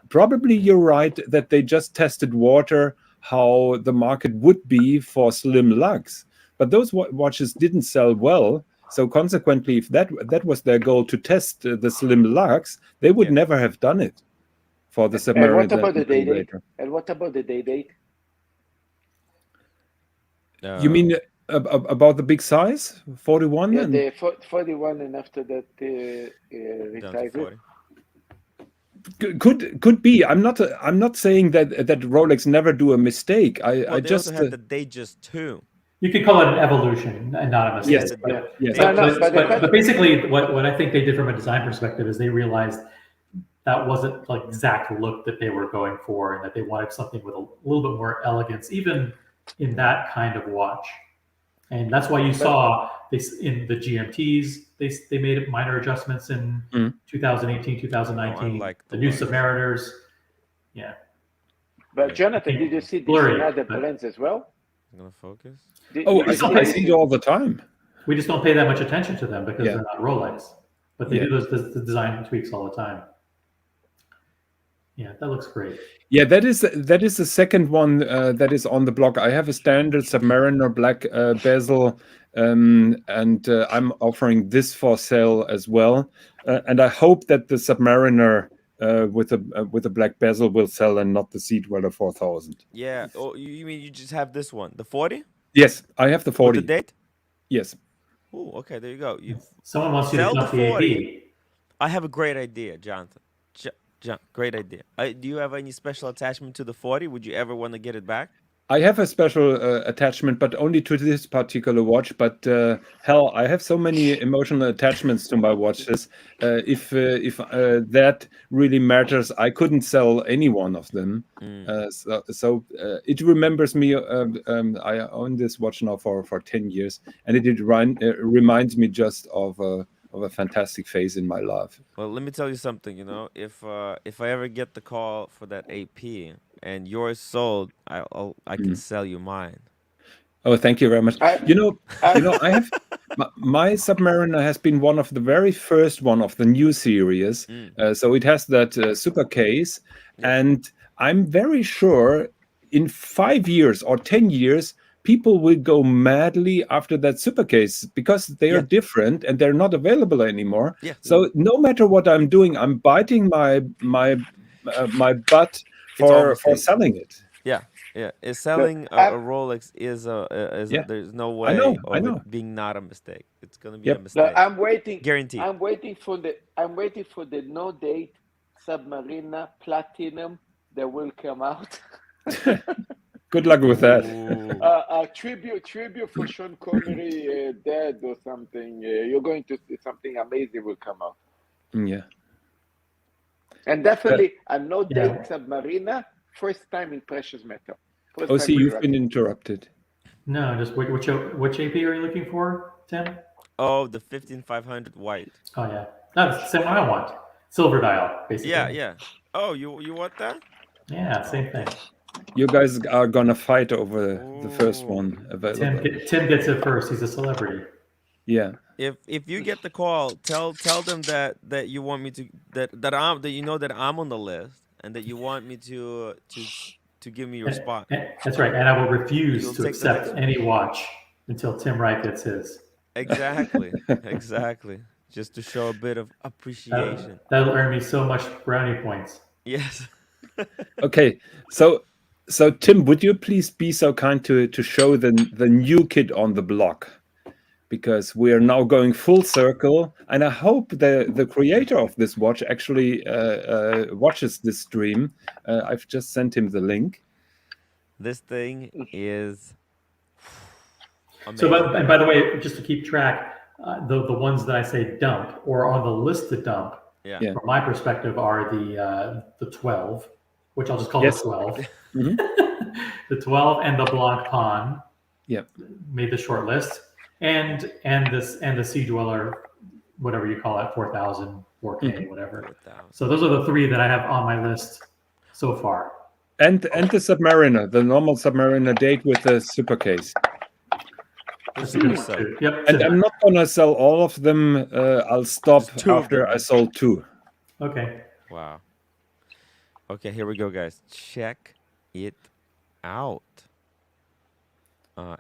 Probably you're right that they just tested water, how the market would be for slim lugs. But those watches didn't sell well. So consequently, if that was their goal, to test the slim lugs, they would never have done it for the And Submariner what about the that day came date? later. And what about the day date? You mean about the big size, 41? Yeah, And the 41, and after that Down to resize it. 40. could be. I'm not saying that Rolex never do a mistake. Well, I they just also had the Datejust 2. You could call it an evolution and not a mistake. yes, But, yes. No, but basically, what I think they did from a design perspective is they realized that wasn't like exact look that they were going for, and that they wanted something with a little bit more elegance, even in that kind of watch. And that's why you saw this in the GMTs. They made minor adjustments in 2018, 2019. Oh, I like the the new lugs. Submariners. Yeah. But Jonathan, did you see this Blurry, in other but- brands as well? Gonna focus. Oh, just I see it all the time. We just don't pay that much attention to them because Yeah. they're not Rolex, but they Yeah. do those design tweaks all the time. Yeah, that looks great. Yeah, that is the second one that is on the block. I have a standard Submariner black bezel, and I'm offering this for sale as well. And I hope that the Submariner with a black bezel will sell and not the Sea-Dweller 4000. Yeah. Oh, you mean you just have this one, the 40 Yes, I have the with 40. the date? Yes. Oh, okay. There you go. You Someone wants you to sell the dump the 40. AP. I have a great idea, Jonathan. Great idea. Do you have any special attachment to the 40? Would you ever want to get it back? I have a special attachment, but only to this particular watch. But hell, I have so many emotional attachments to my watches. If that really matters, I couldn't sell any one of them. So it remembers me. I own this watch now for 10 years, and it reminds me just of a fantastic phase in my life. Well, let me tell you something. You know, if I ever get the call for that AP and yours sold, I can sell you mine. Oh, thank you very much. I have my Submariner has been one of the very first one of the new series. So it has that super case, and I'm very sure in 5 years or 10 years, people will go madly after that super case because they are different and they're not available anymore. Yeah. So no matter what I'm doing, I'm biting my butt for selling it. Yeah. Selling a Rolex is there's no way of it being not a mistake. It's gonna be a mistake. I'm waiting. Guaranteed. I'm waiting for the no date Submariner Platinum that will come out. Good luck with that. Tribute for Sean Connery dead or something. You're going to see something amazing will come out. Yeah. And definitely a no date Submariner, first time in precious metal. See, you've been interrupted. No, just which AP are you looking for, Tim? Oh, the 15500 white. Oh yeah, that's the same one I want. Silver dial, basically. Yeah. Oh, you want that? Yeah, same thing. You guys are gonna fight over the first one available. Tim gets it first. He's a celebrity. Yeah. If you get the call, tell them that you want me to that you know that I'm on the list and that you want me to give me your spot. That's right, and I will refuse You'll to take the accept next any watch until Tim Wright gets his. Exactly. Just to show a bit of appreciation. That'll earn me so much brownie points. Yes. Okay, so Tim, would you please be so kind to show the new kid on the block? Because we are now going full circle, and I hope the creator of this watch actually watches this stream. I've just sent him the link. This thing is amazing. So, and by the way, just to keep track, the ones that I say dump or on the list to dump, Yeah. from my perspective, are the 12, which I'll just call it 12. The 12 and the Blanc Pan. Yep. Made the short list. And the Sea-Dweller, whatever you call it, 4000, 4K, whatever. 4,000. So those are the three that I have on my list so far. And the Submariner, the normal Submariner date with the super case. Yep. And I'm not gonna sell all of them. I'll stop after I sold 2. Okay. Wow. Okay, here we go, guys. Check it out.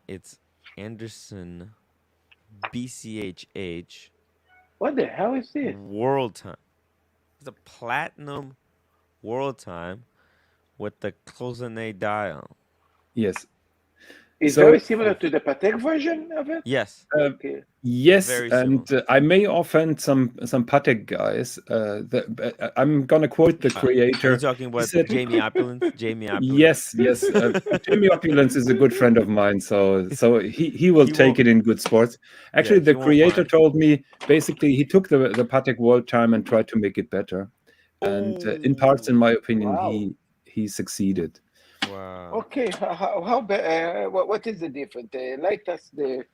It's Anderson BCH What the hell is this? World Time. It's a platinum World Time with the Cloisonné dial. Yes. It's very similar to the Patek version of it? Yes. Okay. Yes, Very and I may offend some Patek guys. I'm gonna quote the creator. Are you talking about Jamie Opulence? Jamie Opulence. Yes. Jamie Opulence is a good friend of mine, so he will take it in good sports. Actually, the creator told me basically he took the Patek World Time and tried to make it better, and in parts, in my opinion, he succeeded. Wow. Okay, how what is the difference? Like us the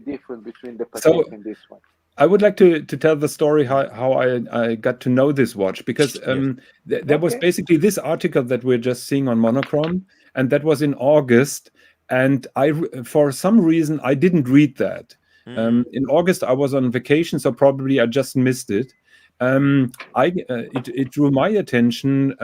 difference between the Patek and this one. I would like to tell the story how I got to know this watch, because there was basically this article that we're just seeing on Monochrome, and that was in August, and for some reason, I didn't read that. Mm. In August, I was on vacation, so probably I just missed it. It drew my attention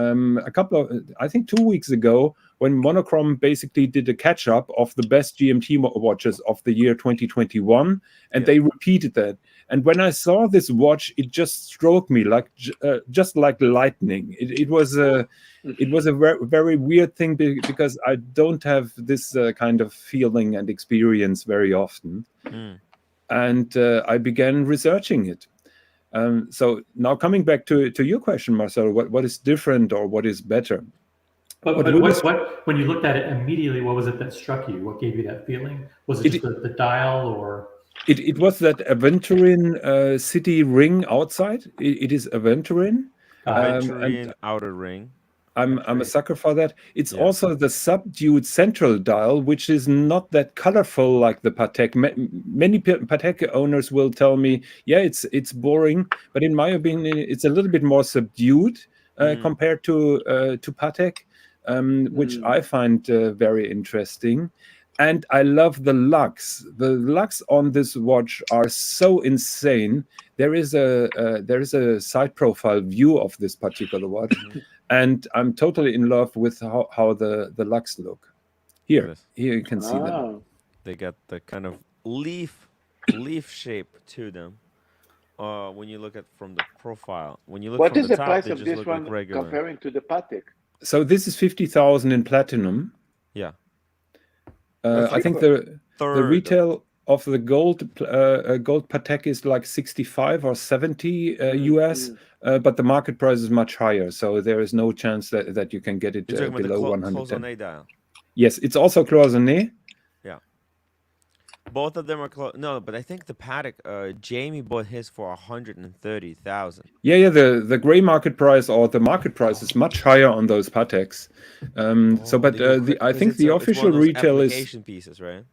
I think 2 weeks ago, when Monochrome basically did a catch up of the best GMT watches of the year 2021, and they repeated that. And when I saw this watch, it just struck me like just like lightning. It was a very weird thing, because I don't have this kind of feeling and experience very often. Mm. And I began researching it. So now coming back to your question, Marcelo, what is different or what is better? But when you looked at it immediately, what was it that struck you? What gave you that feeling? Was it just the dial, or? It was that Aventurine city ring outside. It is Aventurine. Aventurine outer ring. I'm a sucker for that. It's also the subdued central dial, which is not that colorful like the Patek. Many Patek owners will tell me, yeah, it's boring, but in my opinion, it's a little bit more subdued compared to Patek, which I find very interesting. And I love the lugs. The lugs on this watch are so insane. There is a side profile view of this particular watch, and I'm totally in love with how the lugs look. Here you can see them. They got the kind of leaf shape to them. When you look at from the profile, when you look what from is the the top, price they of just this look one like regular. comparing to the Patek? So this is 50,000 in platinum. Yeah. I think the retail of the gold Patek is like 65 or 70 US, but the market price is much higher. So there is no chance that you can get it below 110. Cloisonné dial. Yes, it's also cloisonné. Yeah. Both of them are no, but I think the Patek, Jamie bought his for 130,000. Yeah. The gray market price or the market price is much higher on those Pateks. I think the official retail is application pieces, right?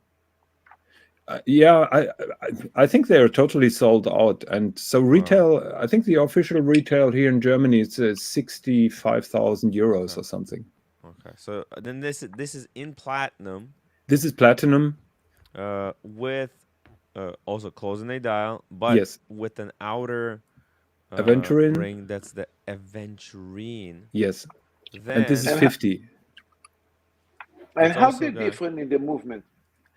I think they are totally sold out, and so retail. I think the official retail here in Germany is 65,000 euros or something. Okay, so then this is in platinum. This is platinum. With also cloisonné dial, but with an outer Aventurine ring. That's the Aventurine. Yes, then, and this is 50. And how they different in the movement?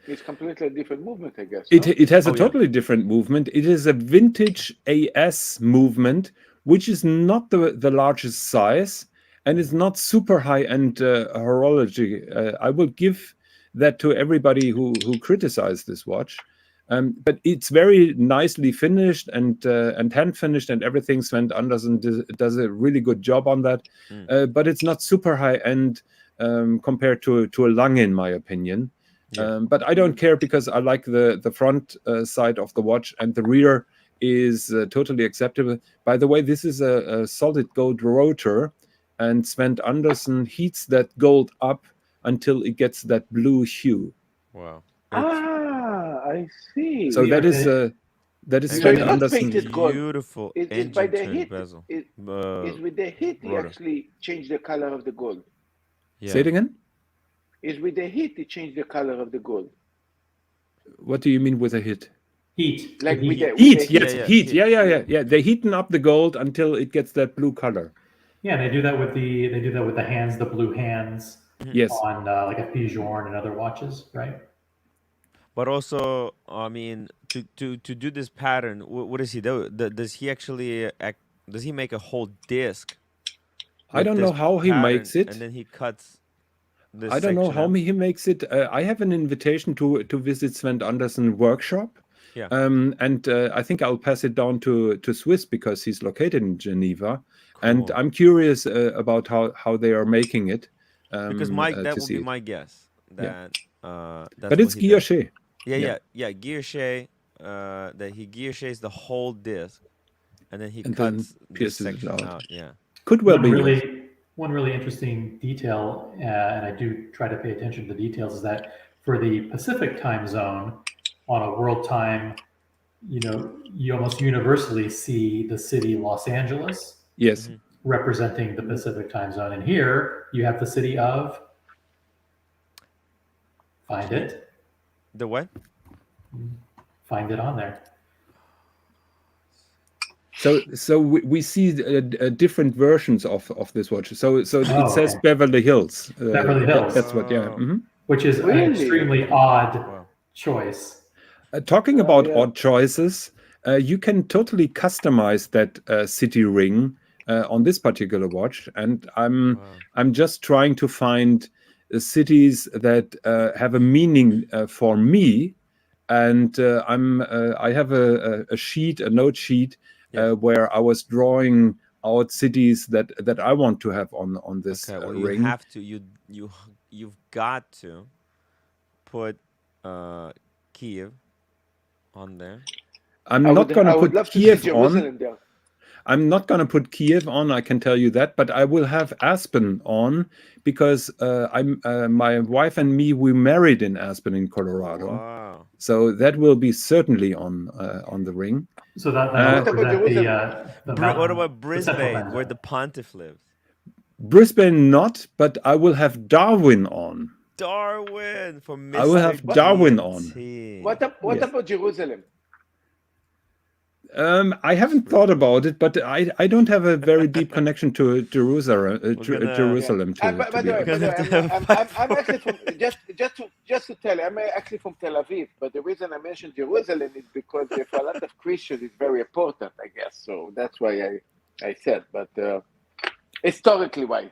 It's completely different movement, I guess. It has a totally different movement. It is a vintage AS movement, which is not the largest size, and it's not super high-end horology. I will give that to everybody who criticized this watch. But it's very nicely finished and hand finished and everything. Sven Andersen does a really good job on that. But it's not super high-end compared to a Lange, in my opinion. But I don't care, because I like the front side of the watch, and the rear is totally acceptable. By the way, this is a solid gold rotor, and Sven Andersen heats that gold up until it gets that blue hue. Wow. I see. So that is Sven Andersen. Beautiful. It's by the heat. Bezel. It's with the heat he actually changed the color of the gold. Yeah. Say it again. Is with the heat it changed the color of the gold. What do you mean with a hit? Heat. Like with the heat. Yes, heat. Yeah. They heaten up the gold until it gets that blue color. Yeah, and they do that with the hands, the blue hands. Yes. On like a Journe and other watches, right? But also, I mean, to do this pattern, what does he do? Does he actually does he make a whole disc? I don't know how he makes it. And then he cuts this I don't know how he makes it. I have an invitation to visit Sven Andersen workshop. Yeah. And I think I'll pass it down to Swiss, because he's located in Geneva. Cool. And I'm curious about how they are making it. Because that would be my guess. That's but it's guilloché. Yeah, guilloché. That he guillochés the whole disc, and then he cuts the section out. Yeah. Could well be. One really interesting detail, and I do try to pay attention to the details, is that for the Pacific time zone, on a world time, you almost universally see the city Los Angeles. Yes. Representing the Pacific time zone. And here you have the city of Find it. The what? Find it on there. So we see different versions of this watch. So it says okay. Beverly Hills. Beverly Hills. That's what. Yeah. Oh. Which is Really? an extremely odd Wow. choice. Talking about yeah. odd choices, you can totally customize that city ring on this particular watch, and I'm just trying to find cities that have a meaning for me, and I have a note sheet Yes. where I was drawing out cities that I want to have on this Okay. Well, you ring. have to. You've got to put Kiev on there. I'm I not would, going I to would put love to see Kiev on. Jerusalem there. I'm not going to put Kiev on, I can tell you that, but I will have Aspen on because my wife and me, we married in Aspen in Colorado. Wow. So that will be certainly on the ring. So that What about represent Jerusalem? the What mountain, about the central Brisbane, time where zone. the pontiff lives? Brisbane not, but I will have Darwin on. Darwin for Mr. I will have Darwin on. T. What Yes. about Jerusalem? I haven't thought about it, but I don't have a very deep connection to Jerusalem. Jerusalem, Yeah. to By be the way, honest. I'm actually from just to tell you, I'm actually from Tel Aviv. But the reason I mentioned Jerusalem is because for a lot of Christians, it's very important, I guess. So that's why I said. But historically wise,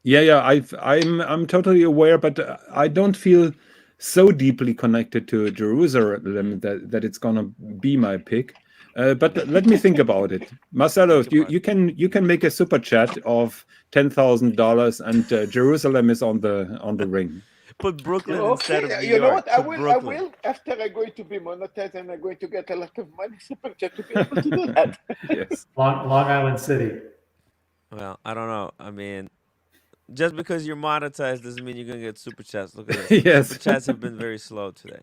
Yeah. I'm totally aware, but I don't feel so deeply connected to Jerusalem that it's gonna be my pick. But let me think about it. Marcelo, Think about you can make a super chat of $10,000, and Jerusalem is on the ring. Put Brooklyn instead of Okay, New you know York. what? I Put will. Brooklyn. After I'm going to be monetized and I'm going to get a lot of money, super chat to be able to do that. Yes. Long Island City. Well, I don't know. I mean, just because you're monetized doesn't mean you're gonna get super chats. Look at this. Yes. Super chats have been very slow today.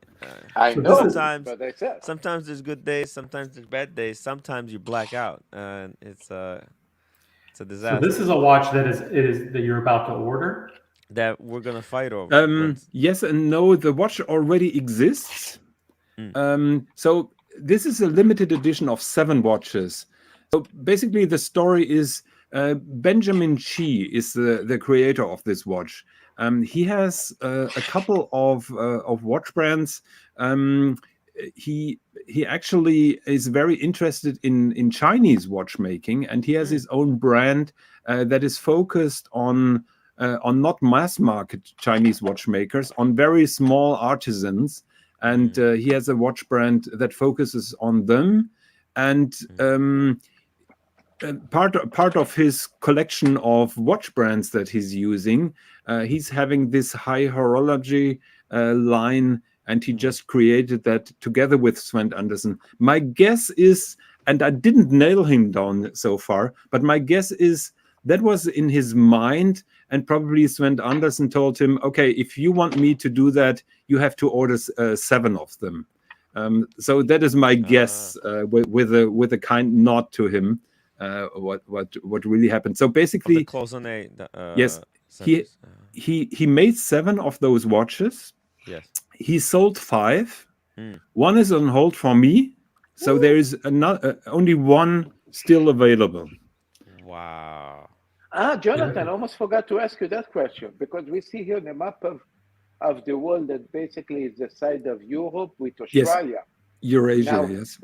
I So know, sometimes, but I said. sometimes there's good days. Sometimes there's bad days. Sometimes you black out, and it's a So disaster this is a watch that you're about to order. that we're gonna fight over. but Yes and no. The watch already exists. So this is a limited edition of 7 watches. So basically, the story is Benjamin Chi is the creator of this watch. He has a couple of watch brands. He actually is very interested in Chinese watchmaking, and he has his own brand that is focused on not mass market Chinese watchmakers, on very small artisans. And he has a watch brand that focuses on them. And part of his collection of watch brands that he's using, he's having this high horology line, and he just created that together with Sven Anderson. My guess is, and I didn't nail him down so far, but my guess is that was in his mind, and probably Sven Anderson told him, okay, if you want me to do that, you have to order 7 of them. So that is my guess, with a kind nod to him, what really happened. So basically, the cloisonné, yes, centers. he made 7 of those watches. Yes. He sold 5. One is on hold for me, so there is only one still available. Wow. Jonathan, I almost forgot to ask you that question, because we see here the map of the world that basically is the side of Europe with Australia. Eurasia, Now, yes.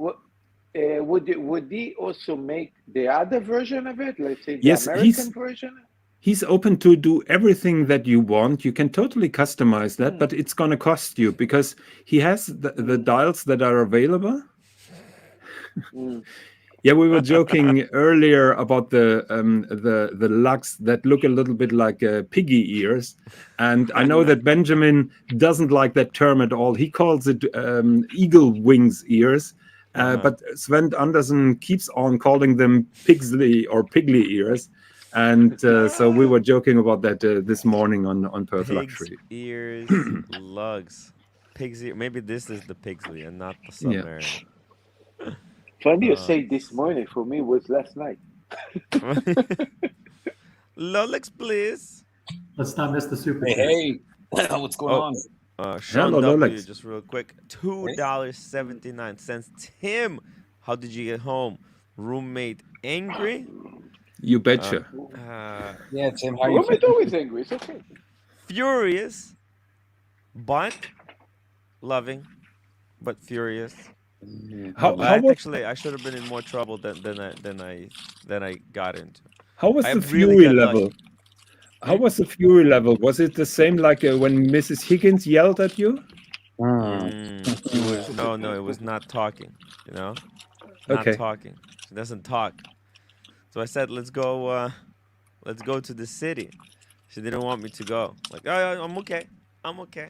would he also make the other version of it? Let's say the Yes, American version? He's open to do everything that you want. You can totally customize that, but it's going to cost you, because he has the dials that are available. Yeah, we were joking earlier about the lugs that look a little bit like piggy ears, and I know that Benjamin doesn't like that term at all. He calls it eagle wings ears, but Sven Anderson keeps on calling them pigsley or pigly ears, and so we were joking about that this morning on Perth Pig's Luxury. ears, lugs, pig's ear. Maybe this is the Pigsley and not the Submariner. Funny you say this morning. For me, it was last night. Rolex, please. Let's not miss the super chat. Hey, what's going on? Sean Hello, W, Rolex. just real quick, $2.79. Tim, how did you get home? Roommate angry? You betcha. Yeah, Tim, how you Roommate always angry. It's okay. Furious, but loving, but furious. How But was actually, I should have been in more trouble than I got into. how was I the really fury got level? lucky. How was the fury level? Was it the same like when Mrs. Higgins yelled at you? It was no, it was not talking. You know, not Okay. talking. She doesn't talk. So I said, let's go to the city. She didn't want me to go. Like, oh, yeah, I'm okay. I'm okay.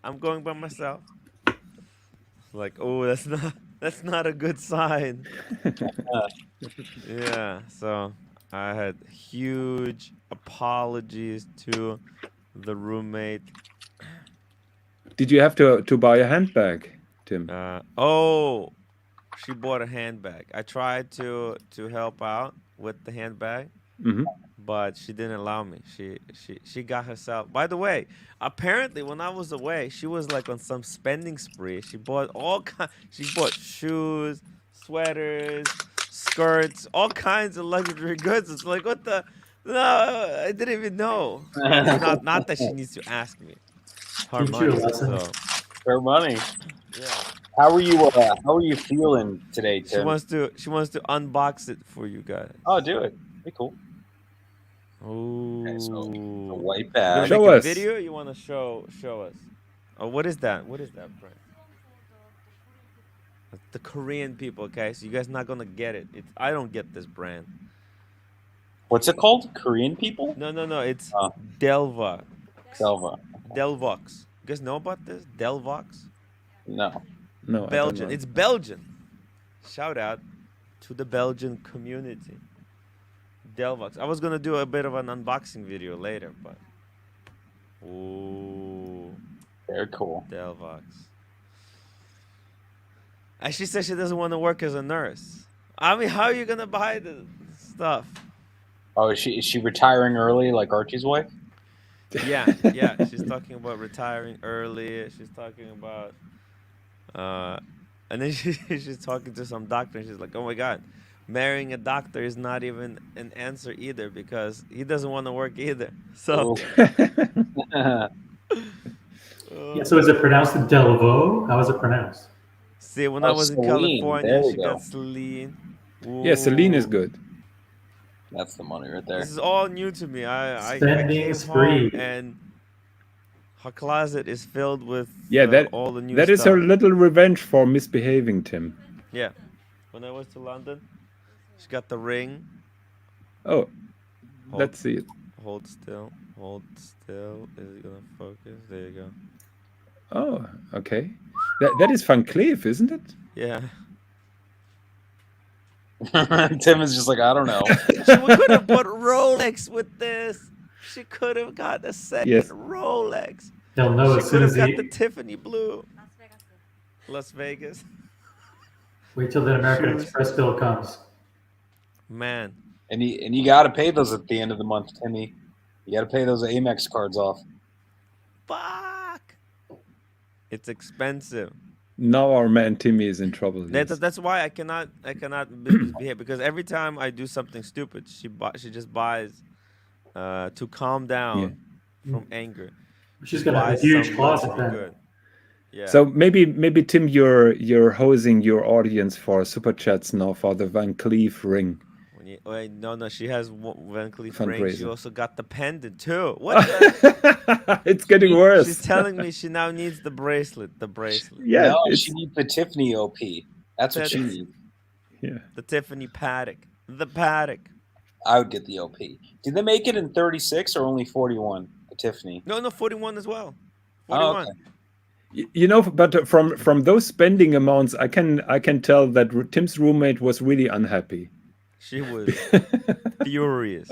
I'm going by myself. Like, oh, that's not a good sign. Yeah. So I had huge apologies to the roommate. Did you have to buy a handbag, Tim? Oh, she bought a handbag. I tried to help out with the handbag, Hmm. but she didn't allow me. She got herself. By the way, apparently when I was away, she was like on some spending spree. She bought all kind. She bought shoes, sweaters, skirts, all kinds of luxury goods. It's like what the? No, I didn't even know. Not that she needs to ask me. Her Teach you a money. lesson. So Fair money. yeah. How are you feeling today, Tim? She wants to unbox it for you guys. Oh, do it. Be cool. Oh. Okay, so the white You gonna bag. Show make a us. video? Or you want to show us? Oh, what is that? What is that brand? The Korean people. Okay, so you guys not gonna get it. I don't get this brand. What's it called? Korean people? No. It's Oh. Delva. Delva. Delvox. You guys know about this? Delvox. No. No, I don't Belgian. know. It's Belgian. Shout out to the Belgian community. Delvox. I was gonna do a bit of an unboxing video later, but ooh, Very cool. Delvox. And she said she doesn't want to work as a nurse. I mean, how are you gonna buy the stuff? Oh, is she retiring early like Archie's wife? Yeah. She's talking about retiring early. She's talking about, and then she's talking to some doctor. And she's like, "Oh my God, marrying a doctor is not even an answer either because he doesn't want to work either." So, Yeah, so is it pronounced Delvo? How is it pronounced? see, when I Oh, was in Celine. California, There we she go. got Celine. Yeah, Celine is Ooh. good. That's the money right there. This is all new to me. I Spending came spree. home and her closet is filled with Yeah, all the new that stuff. is her little revenge for misbehaving, Tim. Yeah. When I was to London, she got the ring. Oh, Hold, let's see it. hold still. Hold still. Is it gonna focus? There you go. Oh, okay. That is Van Cleef, isn't it? Yeah. Tim is just like, I don't know. She could have bought Rolex with this. She could have got a second Yes. Rolex. He'll know She as could soon have as got he the Tiffany blue. Las Vegas. wait till the American Shoes. Express bill comes. Man. And you got to pay those at the end of the month, Timmy. You got to pay those Amex cards off. Fuck. It's expensive. Now our man Timmy is in trouble. Yes. That's why I cannot behave because every time I do something stupid, she just buys to calm down from anger. She's She gonna have a buys huge some closet luxury then. good. Yeah. So maybe Tim, you're hosing your audience for super chats now for the Van Cleef ring. Wait, no, she has Van Cleef ring. She Fundraiser. also got the pendant too. What the? It's getting worse. She's telling me she now needs the bracelet. The bracelet. Yeah, No, it's, she needs the Tiffany OP. That's what she That's- needs. yeah. The Tiffany Patek. The Patek. I would get the OP. Did they make it in 36 or only 41? The Tiffany. No, 41 as well. Oh, 41. okay. You know, but from those spending amounts, I can tell that Tim's roommate was really unhappy. She was furious.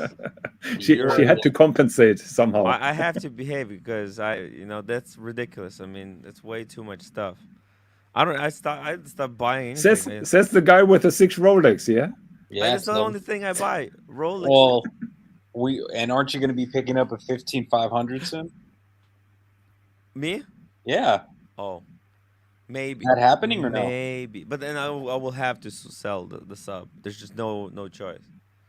She had to compensate somehow. I have to behave because that's ridiculous. I mean, it's way too much stuff. I stopped buying anything. Says the guy with the 6 Rolex, yeah? Yeah. That's the only thing I buy. Rolex. Well, aren't you going to be picking up a 15500 soon? Me? Yeah. Oh, maybe. That happening or no? Maybe, but then I will have to sell the sub. There's just no choice.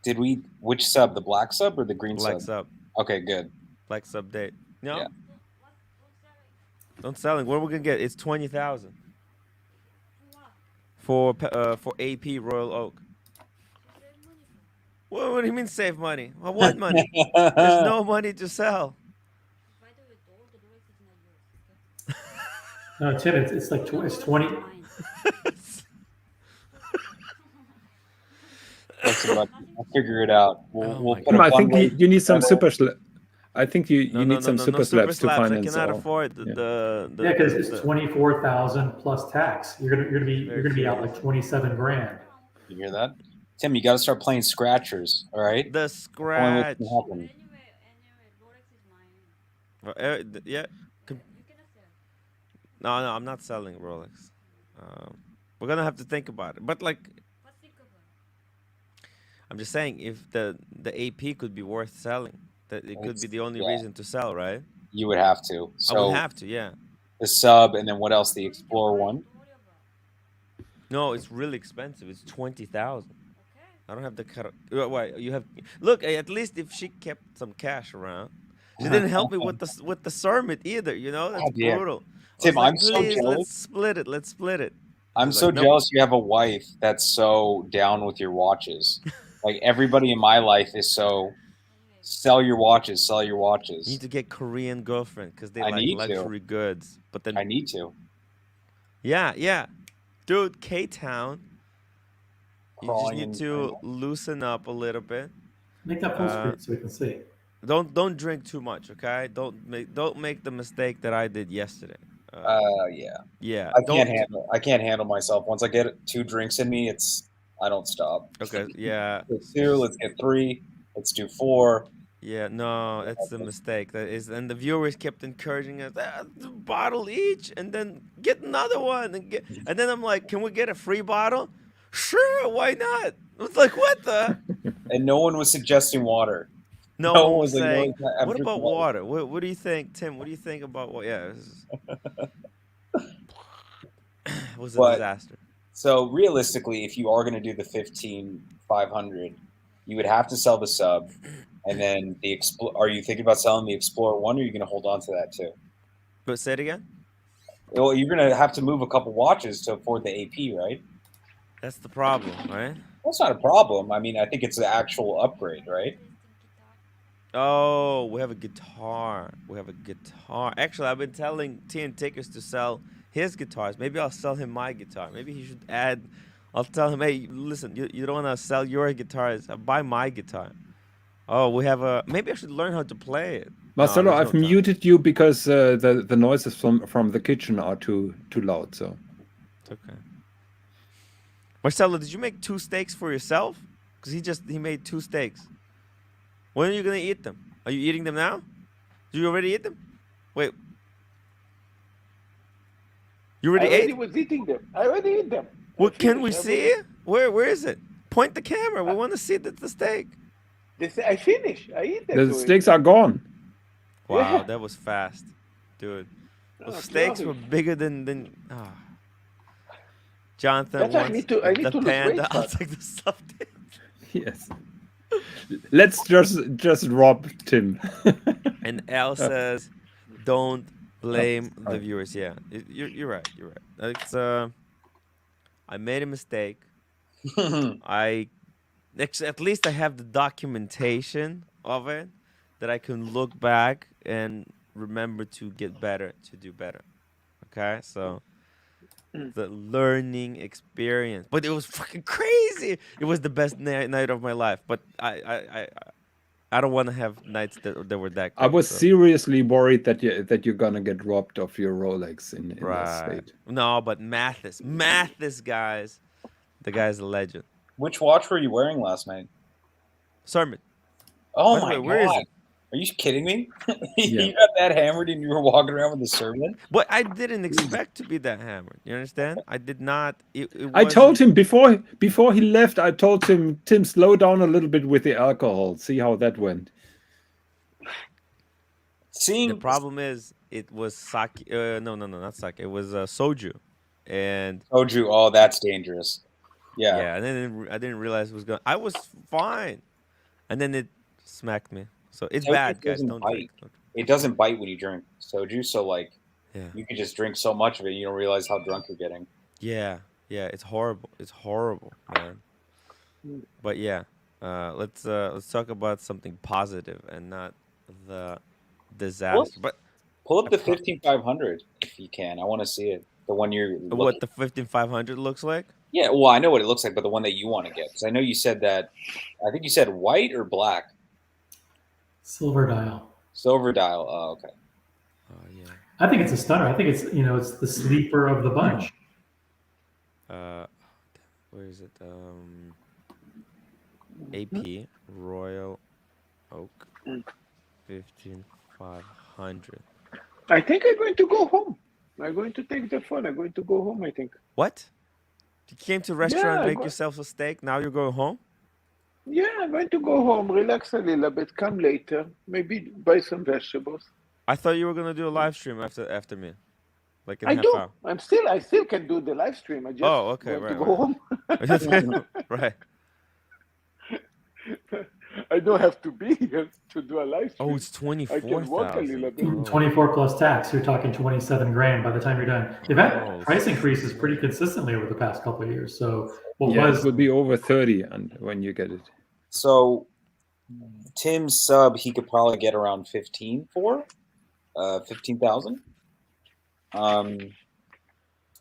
Did we? Which sub? The black sub or the green Black sub? sub, Okay, good. black sub date. No, Yeah. don't selling. What are we gonna get? It's 20,000 for AP Royal Oak. What do you mean save money? Well, what money? There's no money to sell. No, Tim, it's like it's 20. Listen, bud, I'll figure it out. We'll, Oh we'll my put a I think fundraiser you need some together. super. I think you need some super slabs to I finance cannot all. afford Yeah. the Yeah, because it's 24,000 plus tax. You're gonna be out like 27 grand. You hear that? Tim, you got to start playing scratchers, all right? the Only way scratch. it can happen. Yeah. No, I'm not selling Rolex. We're gonna have to think about it. But like, I'm just saying, if the AP could be worth selling, that it could be the only reason to sell, right? You would have to. I would So have to, yeah. the sub, and then what else? The Explorer one. No, it's really expensive. It's 20,000. I don't have the cut. Why you have? Look, at least if she kept some cash around, she didn't help me with the sermon either. You know, that's yeah. brutal. Tim, I was like, I'm so please, jealous. let's split it. Let's split it. I'm She's so like, nope. jealous you have a wife that's so down with your watches. Like everybody in my life is so sell your watches, sell your You watches. need to get Korean girlfriend because they I like need to. luxury goods. But then I need to. yeah, dude, K-Town. You just Crawling need in- to loosen up a little bit. Make that full screen so we can see. Don't drink too much, okay? Don't make the mistake that I did yesterday. Yeah. Yeah. I can't handle myself. Once I get 2 drinks in me, I don't stop. Okay. Yeah. Let's do 2, let's get 3, let's do 4. Yeah. No, that's the mistake. That is, and the viewers kept encouraging us, the bottle each, and then get another one, and then I'm like, can we get a free bottle? Sure, why not? It's like, what the? And no one was suggesting water. No No one one was was like, saying. "No, I'm What drinking about water? What do you think, Tim? What do you think about what? Yeah, it was a But- disaster. So realistically, if you are going to do the 15,500, you would have to sell the sub, and then the Are you thinking about selling the Explorer 1, or are you going to hold on to that too? But say it again. Well, you're going to have to move a couple watches to afford the AP, right? That's the problem, right? That's not a problem. I mean, I think it's the actual upgrade, right? Oh, we have a guitar. Actually, I've been telling Tian Tickers to sell his guitars. Maybe I'll sell him my guitar. Maybe he should add. I'll tell him, hey, listen, you don't want to sell your guitars. Buy my guitar. Oh, we have a. Maybe I should learn how to play it. Marcelo, No, there's I've no time. muted you because the noises from the kitchen are too loud. So It's okay. Marcelo, did you make 2 steaks for yourself? Because he made 2 steaks. When are you gonna eat them? Are you eating them now? Did you already eat them? Wait. You I already already ate? was eating them. I already ate them. What can we finished. see? Where is it? Point the camera. We want to see the steak. I finished. I eat them. the steaks are gone. Wow, Yeah. that was fast, dude. Those Oh, steaks sorry. were bigger than. Jonathan That's why I wants need to the lose panda. weight, I'll but- take the stuffed. Yes. Let's just rob Tim. And Al says, "Don't blame the viewers." Yeah, you're right. You're right. It's I made a mistake. At least I have the documentation of it that I can look back and remember to get better, to do better. Okay, so the learning experience, but it was fucking crazy. It was the best night of my life. But I don't want to have nights that were that. I Great, was so. seriously worried that you're gonna get robbed of your Rolex in this Right. state. No, but Mathis, guys, the guy's a legend. Which watch were you wearing last night? Sermon. Oh By the my way, where is god! it? Are you kidding me? Yeah. You got that hammered and you were walking around with a sermon? But I didn't expect to be that hammered. You understand? I did not. I told him before he left. I told him, Tim, slow down a little bit with the alcohol. See how that went. Seeing The problem is it was sake. No, not sake. It was soju, and Soju, oh, that's dangerous. Yeah. yeah, and then I didn't realize it was going. I was fine, and then it smacked me. So it's Soju bad, guys. doesn't Don't bite. drink. It doesn't bite when you drink soju, so like Yeah, you can just drink so much of it you don't realize how drunk you're getting. yeah. It's horrible. It's horrible, man. But yeah, let's talk about something positive and not the disaster. But Pull up the 15500 if you can. I want to see it. The one you're looking. what the 15500 looks like? Yeah, well, I know what it looks like, but the one that you want to get, because I know you said that. I think you said white or black. Silver dial. Silver dial. Oh, okay. Oh yeah. I think it's a stunner. I think it's it's the sleeper of the bunch. Where is it? AP Royal Oak 15500. I think I'm going to go home. I'm going to take the phone. I'm going to go home, I think. What? You came to restaurant, Yeah, make yourself a steak. Now you're going home? Yeah, I'm going to go home, relax a little bit, come later, maybe buy some vegetables. I thought you were gonna do a live stream after me, like in I half do. hour. I still can do the live stream. I just okay, want to right. go home. Right. I don't have to be here to do a live stream. Oh, it's I can walk a 24,000. little bit. 24 plus tax. You're talking 27 grand by the time you're done. They've had price increases pretty consistently over the past couple of years. So what Yeah, was it will be over 30 and when you get it. So Tim's sub, he could probably get around 15 for 15,000. And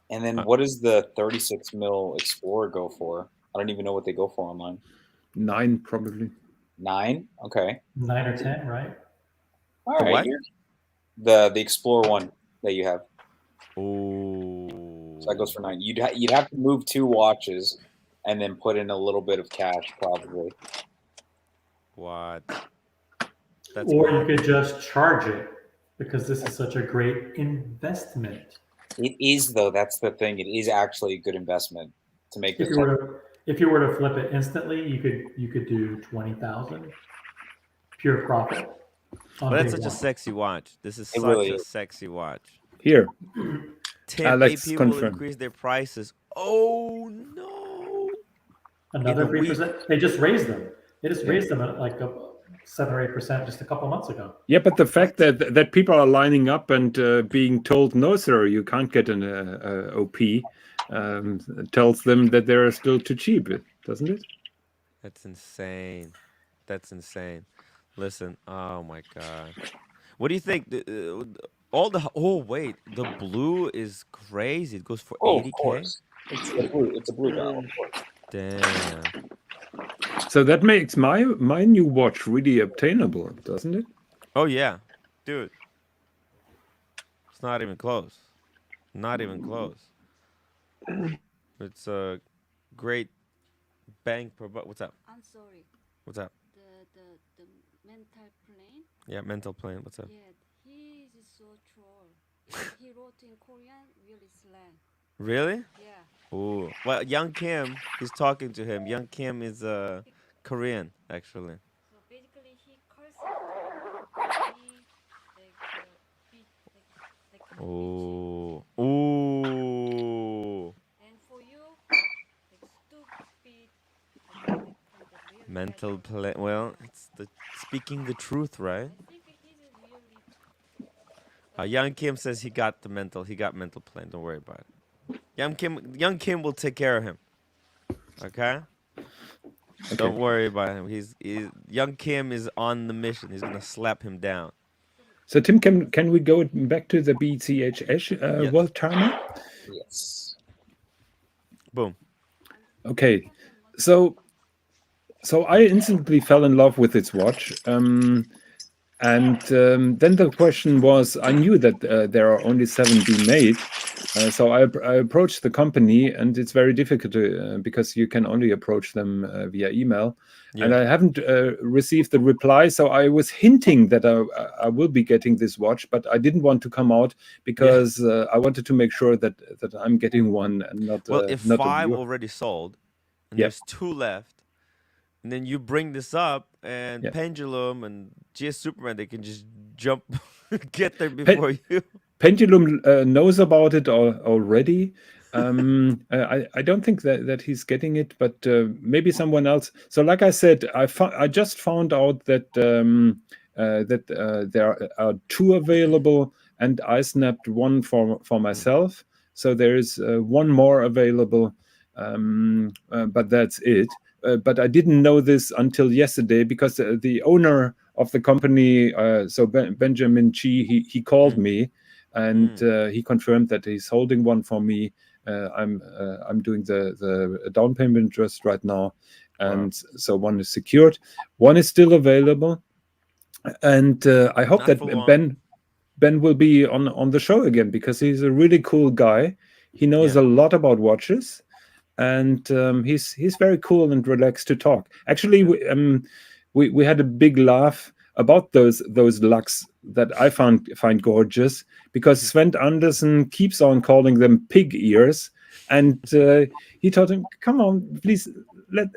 then what does the 36 mil Explorer go for? I don't even know what they go for online. 9 probably. 9? Okay. 9 or 10, right? All The right. what? Here. The Explorer one that you have. Oh. So that goes for 9. You'd have to move 2 watches and then put in a little bit of cash probably. What? That's Or great. you could just charge it because this is such a great investment. It is though. That's the thing. It is actually a good investment to make If this. you were to flip it instantly, you could do 20,000 pure profit. But that's such a sexy watch. This is such really a is. sexy watch. Here. Tim, Alex AP will confirm. increase their prices. Oh no! Another In a week. 3%. They just raised them. They just raised them at like 7 or 8% just a couple months ago. Yeah, but the fact that people are lining up and being told, no, sir, you can't get an OP, tells them that they're still too cheap, doesn't it? That's insane. That's insane. Listen, oh my god. What do you think? Oh wait, the blue is crazy. It goes for Of 80K. course. It's a blue dial, of course. Damn. So that makes my new watch really obtainable, doesn't it? Oh yeah, dude. It's not even close. Not even close. It's a great bang per buck. What's up? I'm sorry. What's up? The mental plane. Yeah, mental plane. What's up? Yeah, he is so troll. He wrote in Korean really slang. Really? Yeah. Ooh. Well, Young Kim, he's talking to him. Young Kim is Korean, actually. So basically, he curses. Ooh. Ooh. And for you, like stupid. Mental plane. Well, it's speaking the truth, right? I think he's really. Young Kim says he got mental plane. Don't worry about it. Young Kim will take care of him. Okay? Don't worry about him. Young Kim is on the mission. He's gonna slap him down. So Tim, can we go back to the BCH world timer? Yes. Boom. Okay, so I instantly fell in love with this watch. And then the question was, I knew that there are only 7 being made. So I approached the company, and it's very difficult because you can only approach them via email. Yeah. And I haven't received the reply. So I was hinting that I will be getting this watch, but I didn't want to come out because I wanted to make sure that I'm getting one and not. Well, if not 5 already sold, and there's 2 left, and then you bring this up, and Pendulum and GS Superman, they can just jump, get there before you. Pendulum knows about it already. I don't think that he's getting it, but maybe someone else. So, like I said, I just found out that there are 2 available, and I snapped one for myself. So there is 1 more available, but that's it. But I didn't know this until yesterday because the owner of the company, so Benjamin Chi, he called me. And he confirmed that he's holding one for me. I'm doing the down payment just right now, and so one is secured. One is still available, and I hope Not that for long. Ben will be on the show again because he's a really cool guy. He knows Yeah. a lot about watches, and he's very cool and relaxed to talk. Actually, we had a big laugh about those lux that I find gorgeous because Sven Andersen keeps on calling them pig ears, and he told him, "Come on, please,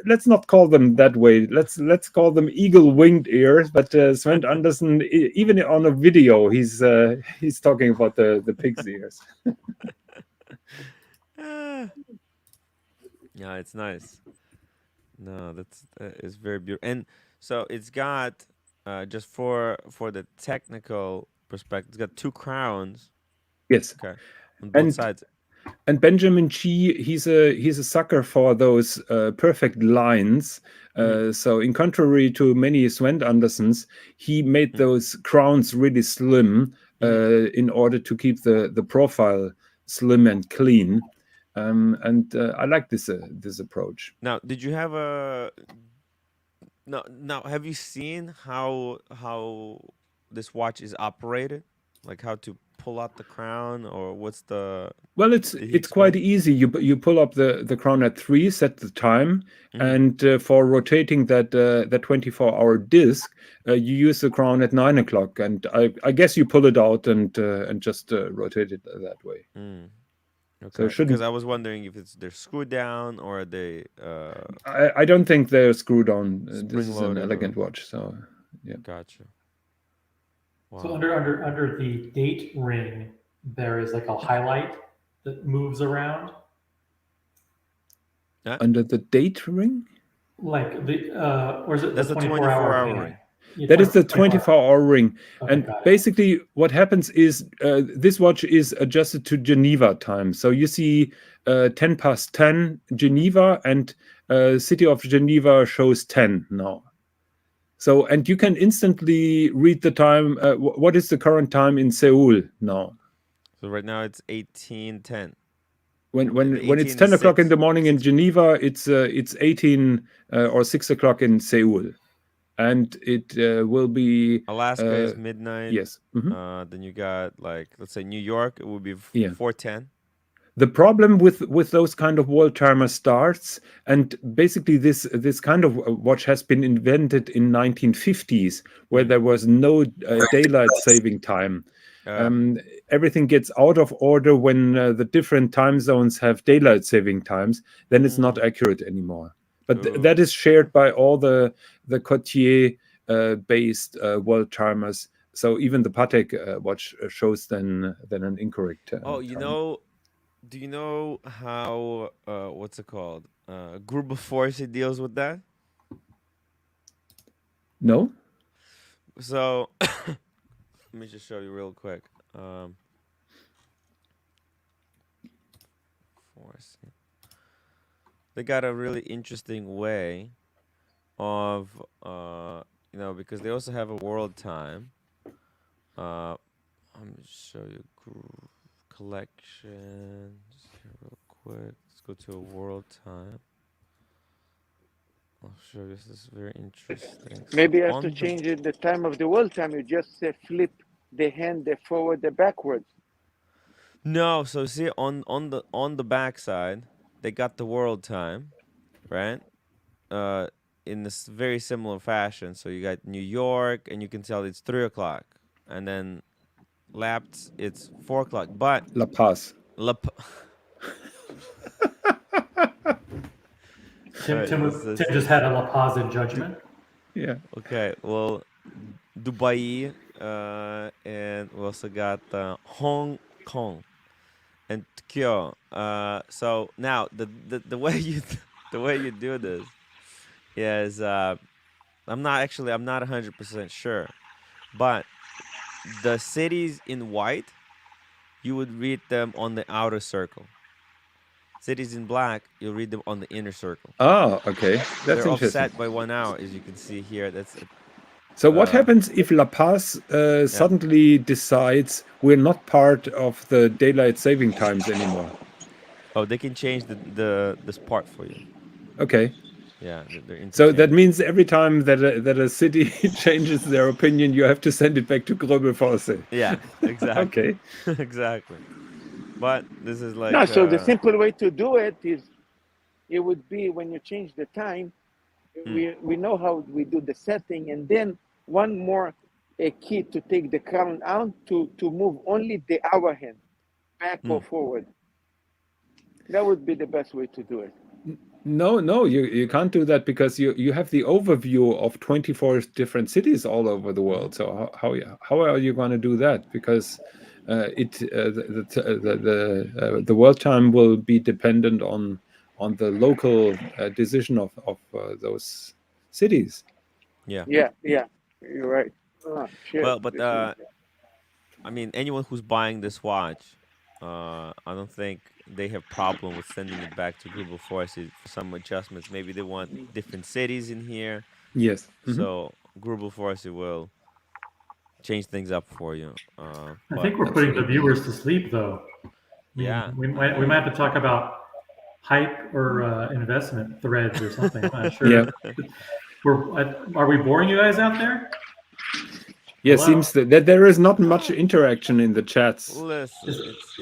let's not call them that way. Let's call them eagle winged ears." But Sven Andersen, even on a video, he's talking about the pig's ears. Ah. Yeah, it's nice. No, that is very beautiful. And so it's got just for the technical perspective, it's got 2 crowns. Yes, Okay, on both and sides. and Benjamin Chi, he's a sucker for those perfect lines. So, in contrary to many Sven Andersens, he made those crowns really slim in order to keep the profile slim and clean. And I like this approach. Now, did you have a now have you seen how this watch is operated? Like how to pull out the crown, or what's the Well, did he it's quite explain? easy. You pull up the crown at 3, set the time, and for rotating that 24-hour disc, you use the crown at 9 o'clock. And I guess you pull it out and just rotate it that way. So Okay, it because shouldn't. I was wondering if they're screwed down or are they I don't think they're screwed on. This spring is an loaded elegant or watch. So yeah. gotcha. So Wow. under the date ring, there is like a highlight that moves around, Under the date ring. like or is it That's the the 24-hour 24-hour band? ring. Yeah, That is the 24 24-hour ring. Okay, And got it. basically what happens is this watch is adjusted to Geneva time. So you see 10 past 10 Geneva, and city of Geneva shows 10 now. So, and you can instantly read the time. What is the current time in Seoul now? So right now it's 18:10. When it's 18 10 is o'clock in 6. the morning in 6. Geneva, it's 18 or 6 o'clock in Seoul. And it will be Alaska is midnight. yes. Then you got, like, let's say New York, it would be Yeah. 4:10. The problem with those kind of world timer starts, and basically this kind of watch has been invented in 1950s, where there was no daylight saving time. Everything gets out of order when the different time zones have daylight saving times. Then it's not accurate anymore. But that is shared by all the Cartier based world timers. So even the Patek watch shows then an incorrect Oh, you time. know, do you know how what's it called? Group of Force deals with that? No? So let me just show you real quick. Force. They got a really interesting way of because they also have a world time. I'm gonna show you collection just here real quick. Let's go to a world time. I'll show you. This is very interesting. Maybe So after changing the time of the world time, you just flip the hand, the forward, the backwards. No, so see on the back side, they got the world time, right? In this very similar fashion. So you got New York, and you can tell it's 3 o'clock, and then lapped it's 4 o'clock. But La Paz. Tim just had a La Paz in judgment. Yeah. Okay, well, Dubai and we also got Hong Kong and Tokyo. So now the way the way you do this is I'm not 100% sure, but the cities in white, you would read them on the outer circle. Cities in black, you'll read them on the inner circle. Ah, okay. That's They're interesting. offset by 1 hour, as you can see here. That's So what happens if La Paz suddenly decides we're not part of the daylight saving times anymore? oh, they can change this part for you. Okay. Yeah, they're So that interchangeable. means every time that a city changes their opinion, you have to send it back to Gröbel-Force. Yeah, exactly. Okay. Exactly. But this is like No, so the simple way to do it is, it would be when you change the time, we know how we do the setting, and then one more key to take the crown out to move only the hour hand back or forward. That would be the best way to do it. No, you can't do that because you have the overview of 24 different cities all over the world. So how are you going to do that? Because the world time will be dependent on the local decision of those cities. yeah. Yeah, you're right. Oh, shit. Well, but I mean, anyone who's buying this watch, I don't think they have problem with sending it back to Global Forces for some adjustments. Maybe they want different cities in here. Yes. So Global Forces will change things up for you. I But think we're putting the viewers to sleep, though. I mean, Yeah. we might have to talk about hype or investment threads or something. I'm not sure. Yeah. Are we boring you guys out there? Yeah, Hello? seems that there is not much interaction in the chats. listen, it's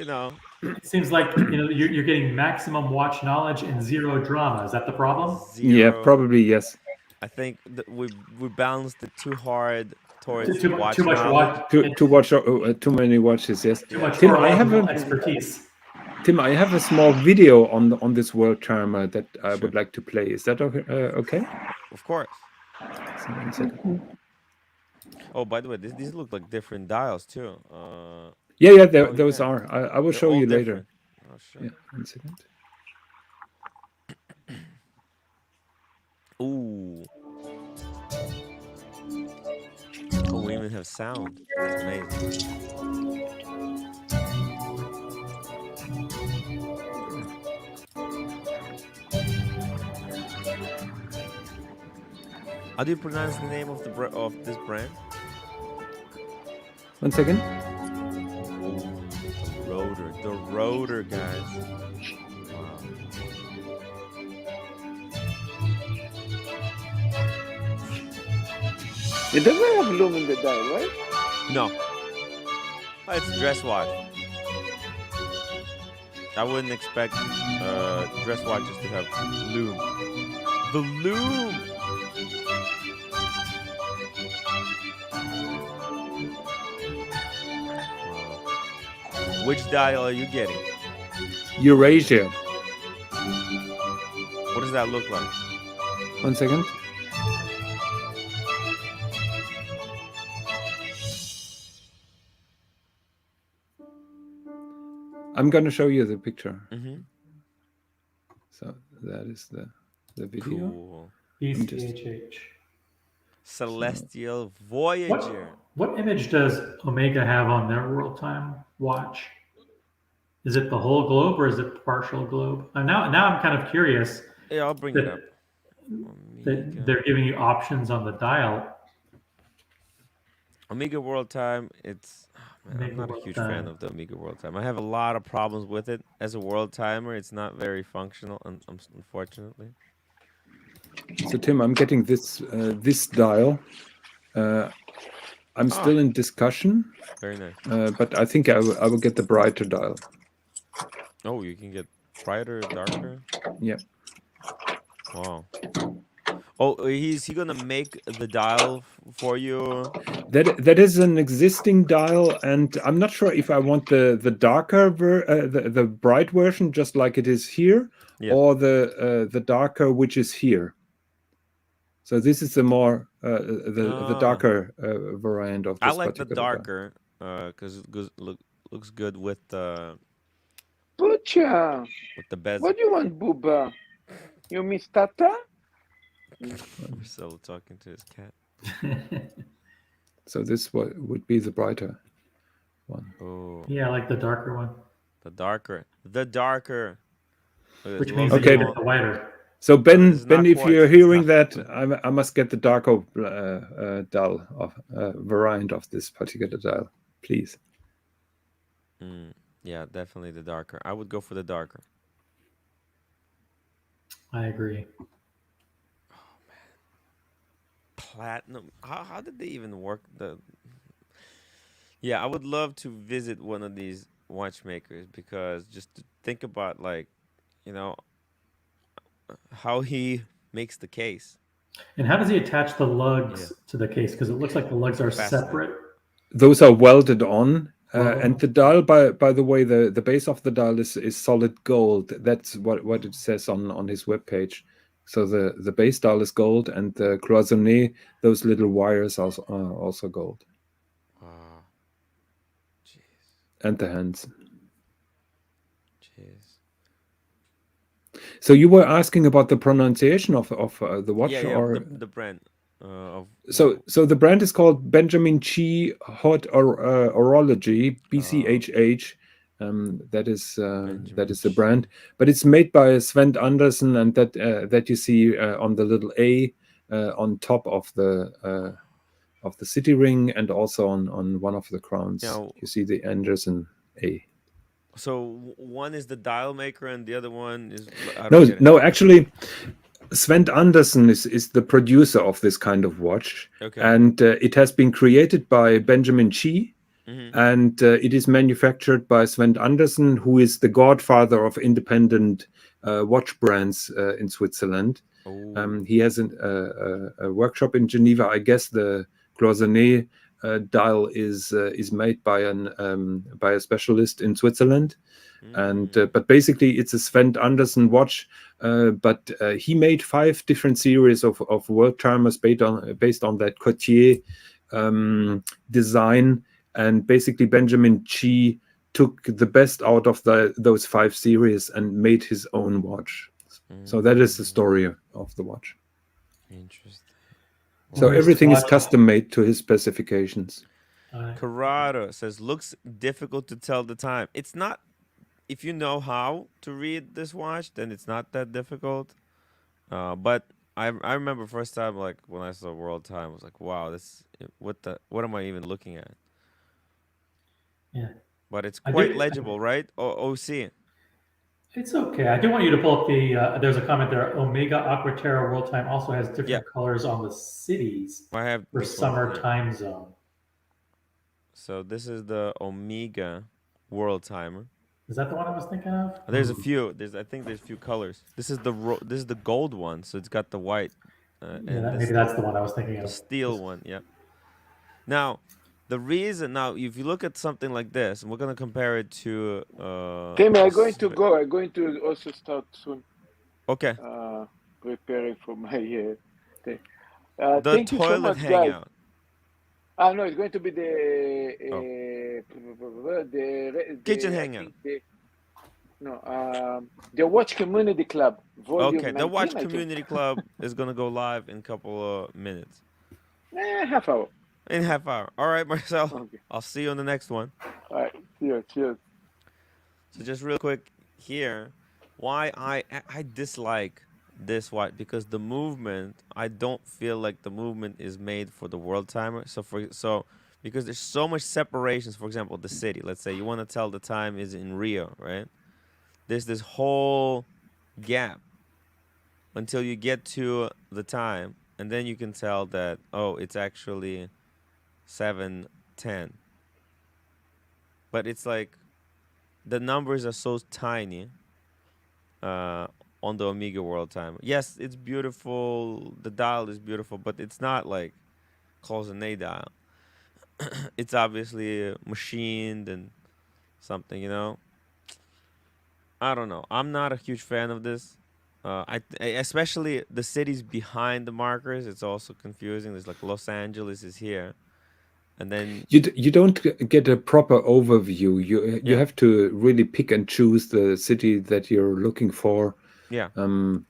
It seems like you're getting maximum watch knowledge and zero drama. Is that the problem? zero. Yeah, probably yes. I think that we balanced it too hard towards Too watch much knowledge. Too many watches. Yes. Too much Tim, I have horological expertise. Tim, I have a small video on this world timer that I would like to play. Is that okay? Okay? Of course. So, 1 second. Oh, by the way, these look like different dials too. Yeah, Oh, those yeah. are. I will They're show all you later. different. Oh, shit. Yeah, 1 second. Ooh. Oh, we even have sound. That's amazing. How do you pronounce the name of of this brand? 1 second. The rotor, guys. Wow. It doesn't have loom in the dial, right? No. Oh, it's a dress watch. I wouldn't expect dress watches to have loom. The loom! Wow. Which dial are you getting? Eurasia. What does that look like? 1 second. I'm going to show you the picture. Mm-hmm. So that is the video. Cool. BCHH. Celestial Voyager. What image does Omega have on their world time watch? Is it the whole globe or is it partial globe? Now I'm kind of curious. Yeah, I'll bring it up. That they're giving you options on the dial. Omega World Time, it's man, I'm Omega not a World huge Time. fan of the Omega World Time. I have a lot of problems with it as a world timer. It's not very functional, unfortunately. So Tim, I'm getting this dial. I'm still in discussion. Very nice. But I think I will get the brighter dial. Oh, you can get brighter, darker. Yeah. Wow. Oh, is he gonna make the dial for you? That is an existing dial, and I'm not sure if I want the darker the bright version, just like it is here, Yeah. or the darker which is here. So this is the more the darker variant of I this like the particular dial. darker because it looks good with Pucha, the bezel. what do you want, Booba? You miss Tata? Marcelo talking to his cat. So this would be the brighter one. Oh, Yeah, I like the darker one. the darker. Look at Which this means logo. that you Okay. get the whiter. So This Ben, is not if quartz. you're It's hearing not- that, I must get the darker dial of variant of this particular dial, please. Yeah, definitely the darker. I would go for the darker. I agree. Platinum. How did they even work the? Yeah, I would love to visit one of these watchmakers because just to think about like, you know, how he makes the case. And how does he attach the lugs to the case? Because it looks like the lugs are Fascinating. separate. Those are welded on, Welded and on. the dial, by the way, the base of the dial is solid gold. That's what it says on his webpage. So the base dial is gold, and the cloisonné, those little wires are also gold, Jeez, and the hands. jeez. So you were asking about the pronunciation of the watch, Yeah, or the brand of. so the brand is called Benjamin Chi Hot Orology, BCHH. That is the brand, but it's made by Sven Andersen, and that you see on the little A on top of the city ring, and also on one of the crowns. Now- you see the Andersen A. So one is the dial maker, and the other one is. I don't get it. No, actually, Sven Andersen is the producer of this kind of watch, Okay. and it has been created by Benjamin Chi, and it is manufactured by Sven Andersen, who is the godfather of independent watch brands in Switzerland. He has a workshop in Geneva. I guess the cloisonné dial is made by a specialist in Switzerland, and but basically it's a Sven Andersen watch. But he made 5 different series of world timers based on that Cartier design, and basically Benjamin Chi took the best out of those 5 series and made his own watch. So that is the story of the watch. Interesting. So everything is custom made to his specifications. Corrado says, looks difficult to tell the time. It's not. If you know how to read this watch, then it's not that difficult. But I remember first time, like when I saw world time, I was like, wow, what am I even looking at? Yeah. But it's quite legible, right? OC. It's okay. I do want you to pull up the. There's a comment there. Omega Aquaterra World Time also has different colors on the cities I have for this one summer here. time zone. So this is the Omega World Timer. Is that the one I was thinking of? There's a few. I think there's a few colors. This is the gold one, so it's got the white. Maybe that's the one I was thinking of. The steel one, yeah. Now, the reason if you look at something like this, and we're gonna compare it to. Timmy, I'm going to go. I'm going to also start soon. Okay. Preparing for my thing. The thank you so toilet much, hangout. guys. No, it's going to be the kitchen hangout. The Watch Community Club. Volume Okay, the 19, Watch Community Club is gonna go live in a couple of minutes. Half hour. In half hour. All right, Marcel. Okay. I'll see you on the next one. All right. Cheers. So just real quick here, why I dislike this watch, because the movement, I don't feel like the movement is made for the world timer. So because there's so much separations. For example, the city. Let's say you want to tell the time is in Rio, right? There's this whole gap until you get to the time, and then you can tell that it's actually 7:10. But it's like the numbers are so tiny on the Omega World Timer. Yes, it's beautiful. The dial is beautiful, but it's not like close-a dial. It's obviously machined and something, I don't know. I'm not a huge fan of this. Especially the cities behind the markers. It's also confusing. There's like Los Angeles is here, and then You don't get a proper overview. You yeah, have to really pick and choose the city that you're looking for. yeah,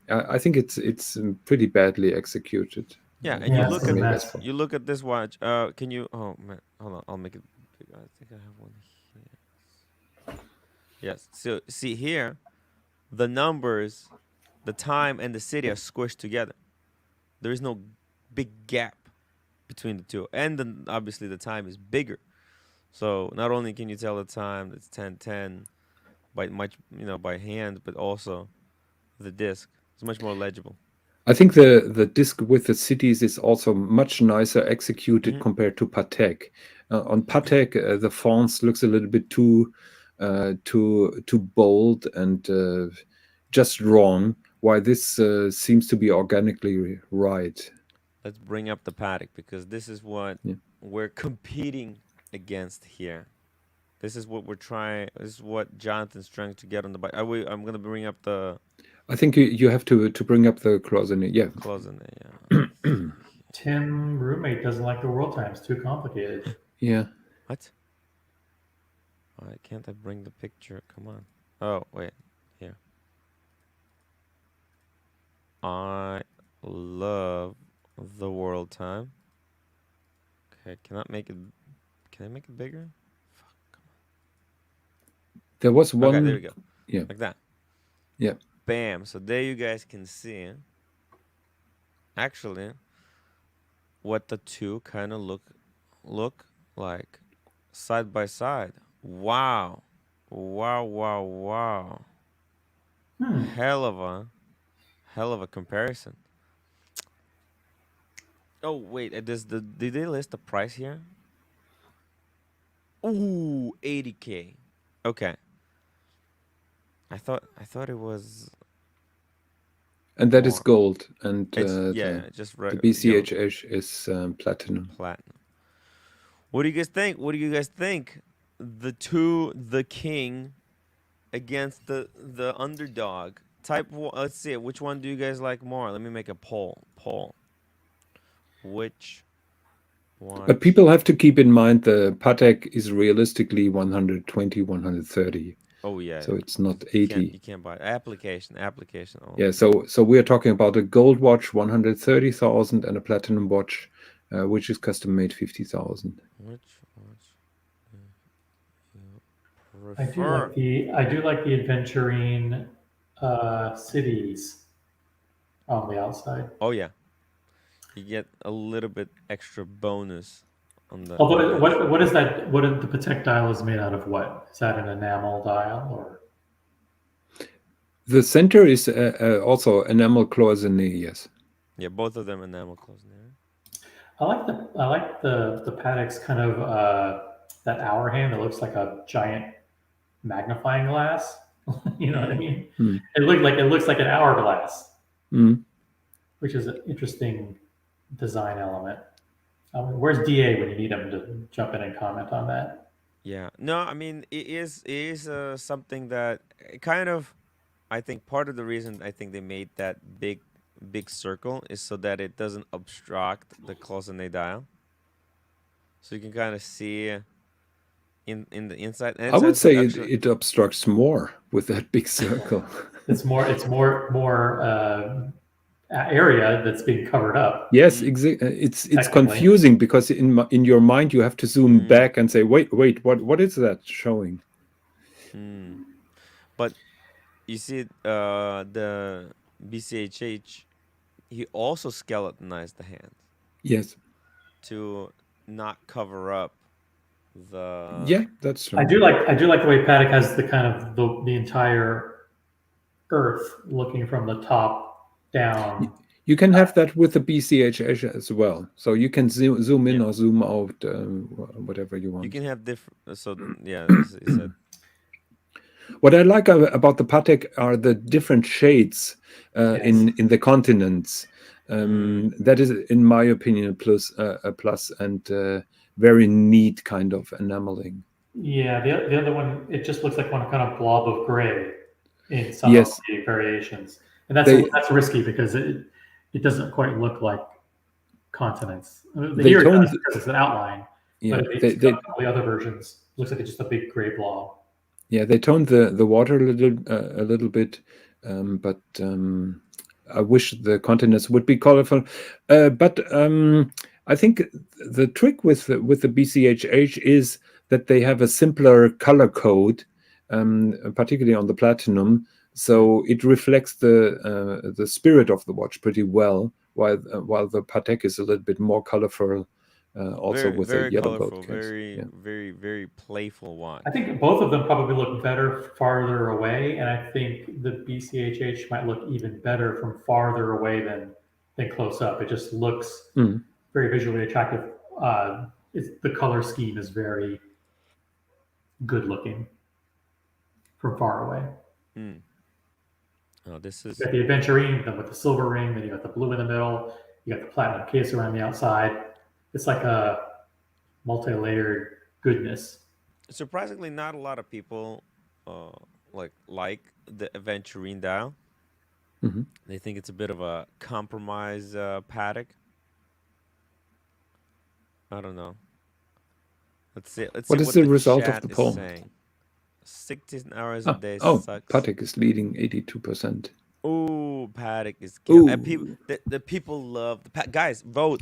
I think it's pretty badly executed. yeah. And you Yeah, it's look a at From mess. you look at this watch. Can you? Oh man, hold on. I'll make it bigger. I think I have one here. Yes. So see here, the numbers, the time, and the city are squished together. There is no big gap between the two, and then obviously the time is bigger. So not only can you tell the time it's 10:10 by much by hand, but also the disc is much more legible. I think the disc with the cities is also much nicer executed Hmm. compared to Patek. On Patek, the fonts looks a little bit too bold and just wrong. While this seems to be organically right. Let's bring up the Patek because this is what Yeah. we're competing against here. This is what we're trying. This is what Jonathan's trying to get on the bike. I'm gonna bring up the I think you have to bring up the clause in it. Yeah. clause in there. Yeah. Tim roommate doesn't like the world time. It's too complicated. Yeah. What? Why can't I bring the picture? Come on. Oh wait, here. I love the world time. Okay, cannot make it. Can I make it bigger? Fuck, come There was on. one. Okay, there we go. Yeah. Like that. Yeah. Bam. So there you guys can see actually what the two kind of look like side by side. Wow. Wow, wow, wow. Hmm. Hell of a comparison. Oh wait, did they list the price here? Ooh, 80K. Okay. I thought it was And that is more. gold, and It's yeah, just the yellow BCH is platinum. platinum. What do you guys think? What do you guys think? The king against the underdog. Let's see. Which one do you guys like more? Let me make a poll. Which But watch? people have to keep in mind the Patek is realistically 120, 130. Oh yeah. So it's not You 80. can't buy it. Application only. Yeah, so we're talking about a gold watch 130,000 and a platinum watch, which is custom made 50,000. Which watch do you I prefer? do like the aventurine cities on the outside. Oh yeah. You get a little bit extra bonus on the Although, adventure. what is that? What is the Patek dial is made out of? What is that? An enamel dial or? The center is also enamel cloisonné, yes. Yeah, both of them enamel close there. I like the Patek's kind of that hour hand that looks like a giant magnifying glass. You know what I mean? Mm. It looks like an hourglass, Mm. which is an interesting design element. Where's DA when you need him to jump in and comment on that? Yeah. No, I mean it is something that kind of I think part of the reason I think they made that big circle is so that it doesn't obstruct the close-in dial. So you can kind of see in the inside. And I it would says that say actually it obstructs more with that big circle. It's more area that's being covered up. Yes, Mm, it's Technically. confusing because in your mind you have to zoom mm, back and say, wait, what is that showing? mm. But you see the BCHH he also skeletonized the hands Yes. to not cover up the Yeah, that's true. I do like the way Patek has the kind of the entire Earth looking from the top down. You can have that with the BCH as well. So you can zoom in Yeah. or zoom out, whatever you want. You can have different. So yeah, as he said. What I like about the Patek are the different shades Yes. in the continents. That is, in my opinion, a plus and very neat kind of enameling. Yeah, the other one, it just looks like one kind of blob of gray in some Yes. of the variations. and They- that's risky because it doesn't quite look like continents. They Here it toned- does because it's an outline, Yeah, but if it's got all the other versions, it looks like it's just a big gray blob. yeah, they toned the water a little bit, but I wish the continents would be colorful. But I think the trick with the BCHH is that they have a simpler color code, particularly on the platinum, so it reflects the spirit of the watch pretty well. While the Patek is a little bit more colorful, also Very, with a very yellow colorful, gold case. very, Yeah. very, very playful watch. I think both of them probably look better farther away, and I think the BCHH might look even better from farther away than close up. It just looks Mm. very visually attractive. The color scheme is very good looking from far away. Mm. Oh, this is You got the aventurine, then with the silver ring, then you got the blue in the middle, you got the platinum case around the outside. It's like a multi-layered goodness. surprisingly not a lot of people like the aventurine dial. Mhm. They think it's a bit of a compromise Patek. I don't know. Let's see. Let's What see is what the the result of chat the is poll? saying. 16 hours a day Oh, sucks. Patek is leading 82%. Ooh, Patek is kill. And people, Ooh. the people love the guys. Vote.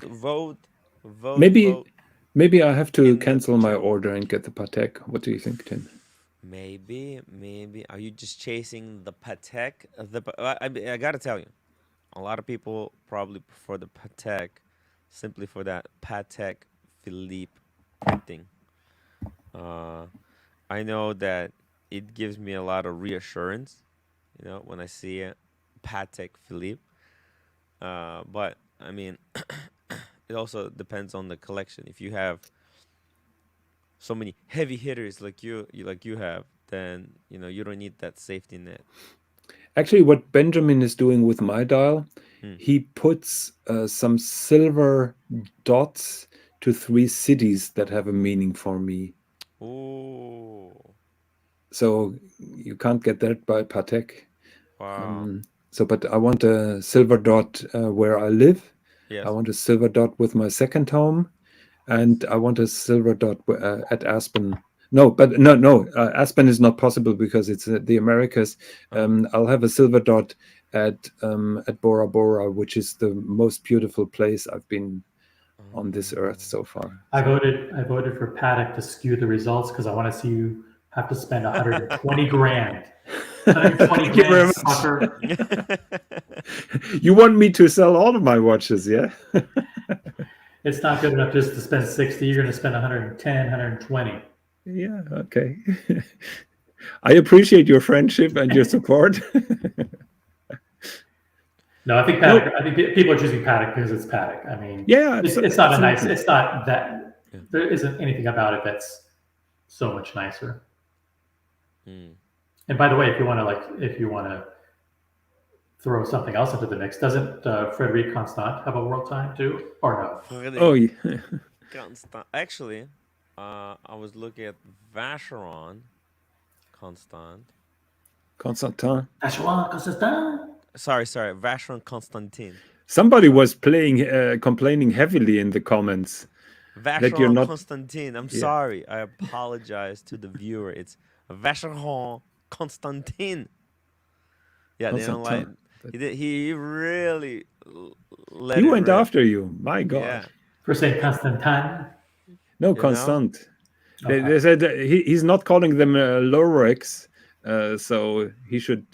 Maybe I have to in the cancel my chat. order and get the Patek. What do you think, Tim? Maybe. Are you just chasing the Patek? I gotta tell you, a lot of people probably prefer the Patek simply for that Patek Philippe printing. I know that it gives me a lot of reassurance, when I see a Patek Philippe. But I mean, it also depends on the collection. If you have so many heavy hitters like you have, then you don't need that safety net. Actually, what Benjamin is doing with my dial, Hmm. he puts some silver dots to 3 cities that have a meaning for me. Ooh, So you can't get that by Patek. wow. But I want a silver dot where I live. Yes. I want a silver dot with my second home, and I want a silver dot at Aspen. No, Aspen is not possible because it's the Americas. I'll have a silver dot at Bora Bora, which is the most beautiful place I've been on this earth so far. I voted for Patek to skew the results because I want to see you have to spend 120 grand. 120 Thank you very grand, much. sucker. You want me to sell all of my watches, yeah? It's not good enough just to spend 60. You're going to spend 110, 120. Yeah, okay. I appreciate your friendship and your support. No, I think Patek. I think people are choosing Patek because it's Patek. I mean, Yeah, it's not a nice. absolutely. It's not that. Yeah. There isn't anything about it that's so much nicer. Hmm. And by the way, if you want to throw something else into the mix, doesn't Frederic Constant have a world time too, or no? Oh, yeah. Constant. Actually, I was looking at Vacheron Constantin. Constantin. Vacheron Constantin. Sorry, Vacheron Constantin. Somebody was complaining heavily in the comments. That you're Vacheron not. Constantin. I'm Yeah. sorry. I apologize to the viewer. It's Vacheron Constantin. Yeah, they don't like. Constantin. He really let He it went rip. after you. My God. Yeah. For saying Constantin. No, You know? Constant. Okay. They said he's not calling them Lorex, so he should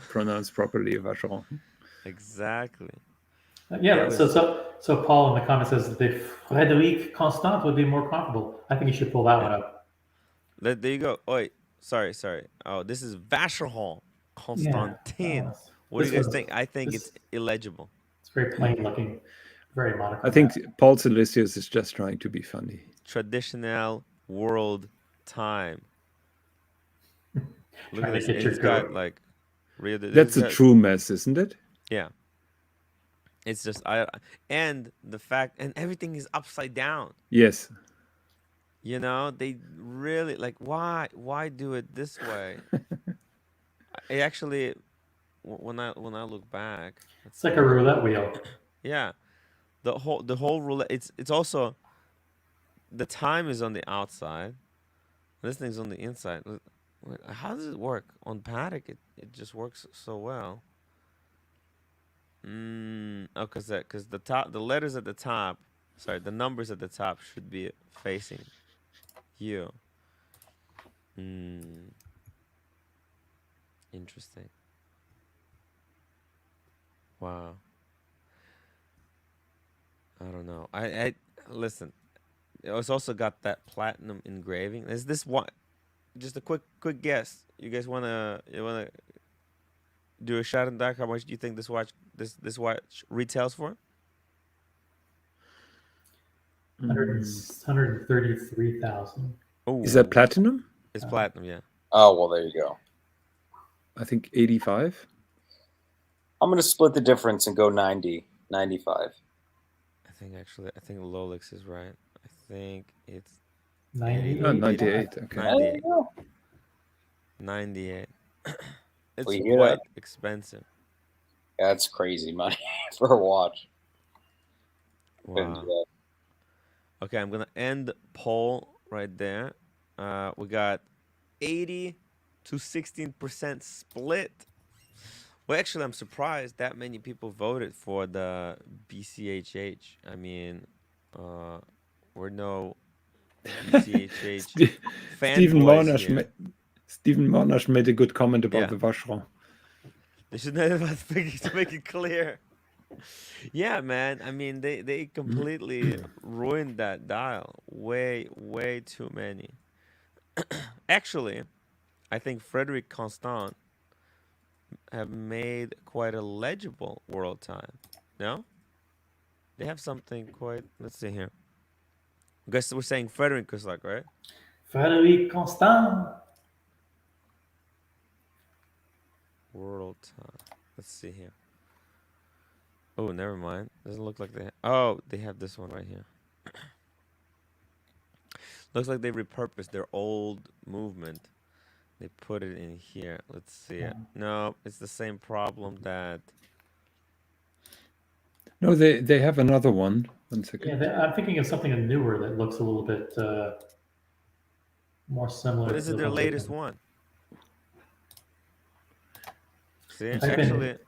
pronounce properly Vacheron. Exactly. Yeah. It So Paul in the comments says that the Frederic Constant would be more comfortable. I think you should pull that one up. There you go. Oh, wait. Sorry. Oh, this is Vacheron Constantin. What do you guys think? I think it's illegible. It's very plain looking, very monochromatic. I think Paul Silesius is just trying to be funny. Traditional world time. Look Trying at to this. get your It's got goat. like real. That's a true mess, isn't it? Yeah. It's just and the fact and everything is upside down. Yes. They really like why do it this way? I actually when I look back, It's like a roulette wheel. yeah, the whole roulette. It's also the time is on the outside. This thing's on the inside. How does it work on Patek? It just works so well. Oh, cause the letters at the top, sorry, the numbers at the top should be facing you. Interesting. Wow. I don't know. I listen. It's also got that platinum engraving. Is this one? Just a quick guess. You guys wanna do a shot in dark? How much do you think this watch retails for? 133,000. Oh, Is that platinum? It's platinum, yeah. Oh, well, there you go. I think 85. I'm going to split the difference and go 90, 95. I think Rolex is right. I think it's 98. Oh, 98. Okay. 98. 98. It's Well, you hear quite that? expensive. That's crazy money for a watch. Wow. Okay, I'm gonna end the poll right there. We got 80 to 16% split. Well, actually, I'm surprised that many people voted for the BCHH. I mean, we're no BCHH fanboys here. Stephen Monash made a good comment about Yeah. the Vacheron. They should never to make it clear. Yeah, man. I mean, they completely ruined that dial. Way too many. Actually, I think Frederic Constant have made quite a legible world time. No? They have something quite. Let's see here. I guess we're saying Frederic Constant, right? Vacheron Constantin. World time. Let's see here. Oh, never mind. Doesn't look like they. Oh, they have this one right here. Looks like they repurposed their old movement. They put it in here. Let's see it. No, it's the same problem that. No, they have another one. 1 second. Yeah, I'm thinking of something newer that looks a little bit more similar. But this to is the their ones they've latest been- one. See, Type in actually, it's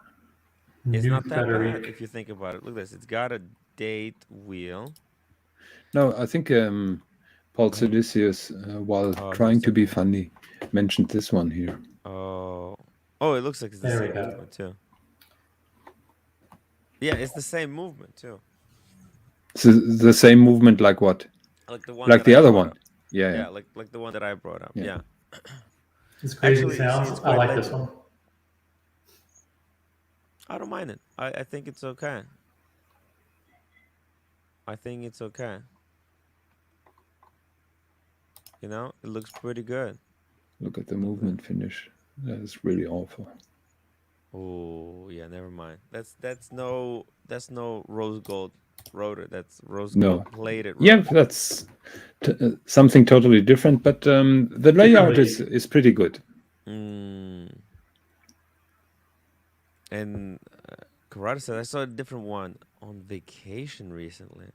New not that bad Frederic. if you think about it. Look at this. It's got a date wheel. No, I think Paul Silicius, while trying to be funny, mentioned this one here. Oh, it looks like it's the There we same go. movement too. Yeah, it's the same movement too. So the same movement like what? Like the one. Like that the I other brought one. up. Yeah. Yeah, like the one that I brought up. Yeah. Yeah. It's crazy Actually, you see, sounds. it's I quite like this legible. one. I don't mind it. I think it's okay. I think it's okay. You know, it looks pretty good. Look at the movement finish. That is really awful. Oh yeah, never mind. That's no rose gold rotor. That's rose No. gold plated rotor. Yeah, that's something totally different, but the layout is pretty good. And Karate said I saw a different one on vacation recently.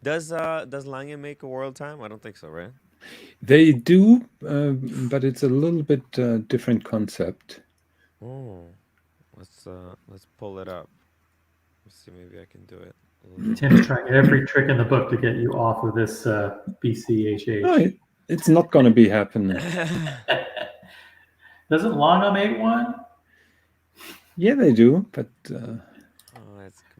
Does Lange make a world time? I don't think so, right? They do, but it's a little bit different concept. Oh, let's pull it up. Let's see, maybe I can do it. Tim's trying every trick in the book to get you off of this BCHH. No, it's not going to be happening. Doesn't Lange make one? Yeah, they do, but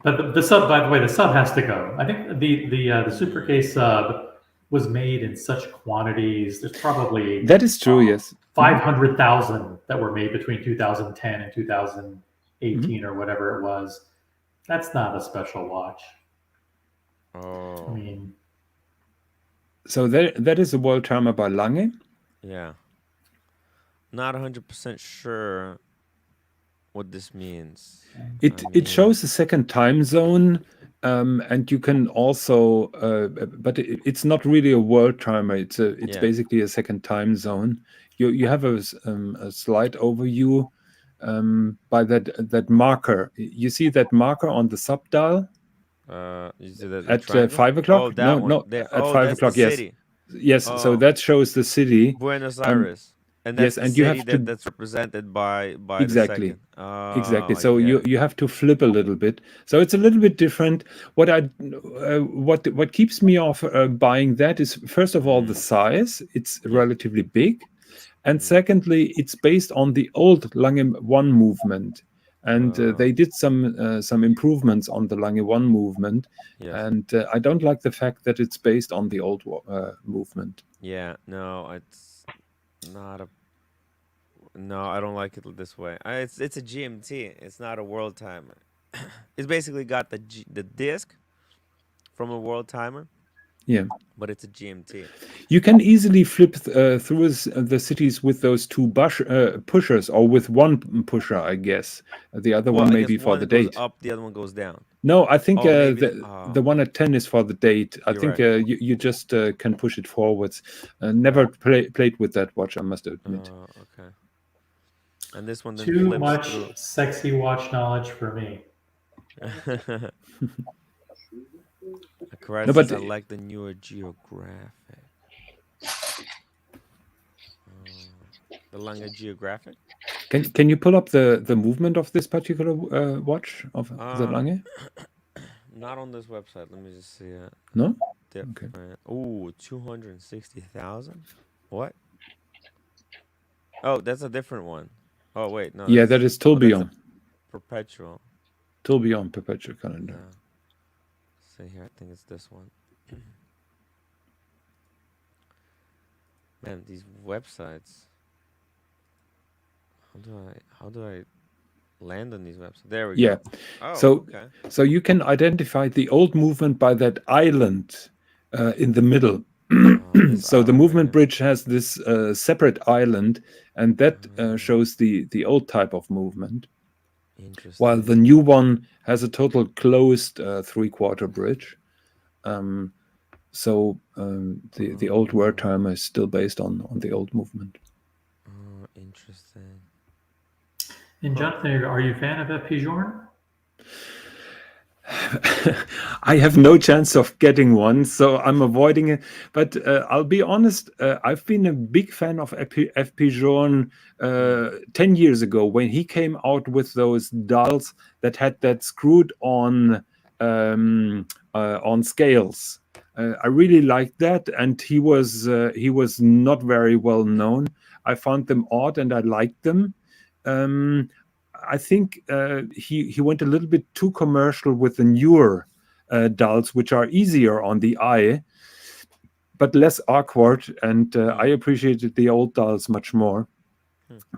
But the sub, by the way, the sub has to go. I think the Super K sub was made in such quantities. There's probably that is true. Yes, 500,000 that were made between 2010 and 2018 or whatever it was. That's not a special watch. Oh, I mean, so that is a world timer by Lange. yeah. Not 100% sure what this means. It shows a second time zone, and you can also, but it's not really a world timer. It's Yeah. basically a second time zone. You have a slight overview, by that marker. You see that marker on the subdial You see that the at triangle? 5 o'clock? Oh, No, that one. no, There. at Oh, 5 that's the o'clock. Yes, city. yes. So Oh, that shows the city. Buenos Um, Aires, and that's yes, the and you city have to that's represented by the exactly. second. Oh, Exactly. I So get it. you have to flip a little bit. So it's a little bit different. What keeps me off buying that is first of all the size. It's Yes. relatively big, and secondly, it's based on the old Lange One movement, and they did some improvements on the Lange One movement, Yes. and I don't like the fact that it's based on the old movement. Yeah. No, it's not a. No, I don't like it this way. It's a GMT. It's not a world timer. It's basically got the disc from a world timer, Yeah. but it's a GMT. You can easily flip through the cities with those two pushers, or with one pusher, I guess. The other Well, one I may guess be for one the goes date. up, the other one goes down. No, I think Oh, maybe. the one at 10 is for the date. I You're think right. you just can push it forwards. Never played with that watch, I must admit. Okay. And this one then Too flips much through. sexy watch knowledge for me. Karate No, says but I like the newer geographic. The Lange geographic. can you pull up the movement of this particular watch of the Lange? Not on this website. Let me just see it. No? Different. Ooh, 260,000? What? Oh, that's a different one. Oh, wait. No. Yeah, that is that's a Tourbillon. perpetual. Tourbillon perpetual calendar. Yeah. See here. I think it's this one. Man, these websites. How do I land on these websites? There we Yeah. go. Oh, So okay. so you can identify the old movement by that island in the middle. This So the island right movement here. bridge has this separate island, and that shows the old type of movement, Interesting. while the new one has a total closed 3/4 bridge. So the old word timer is still based on the old movement. Oh, interesting. And Jonathan, are you a fan of Ep2 Journe? I have no chance of getting one, so I'm avoiding it. But I'll be honest, I've been a big fan of Ep2 Journe 10 years ago when he came out with those dials that had that screwed on scales. I really liked that, and he was not very well known. I found them odd, and I liked them. I think he went a little bit too commercial with the newer dials, which are easier on the eye, but less awkward. And I appreciated the old dials much more.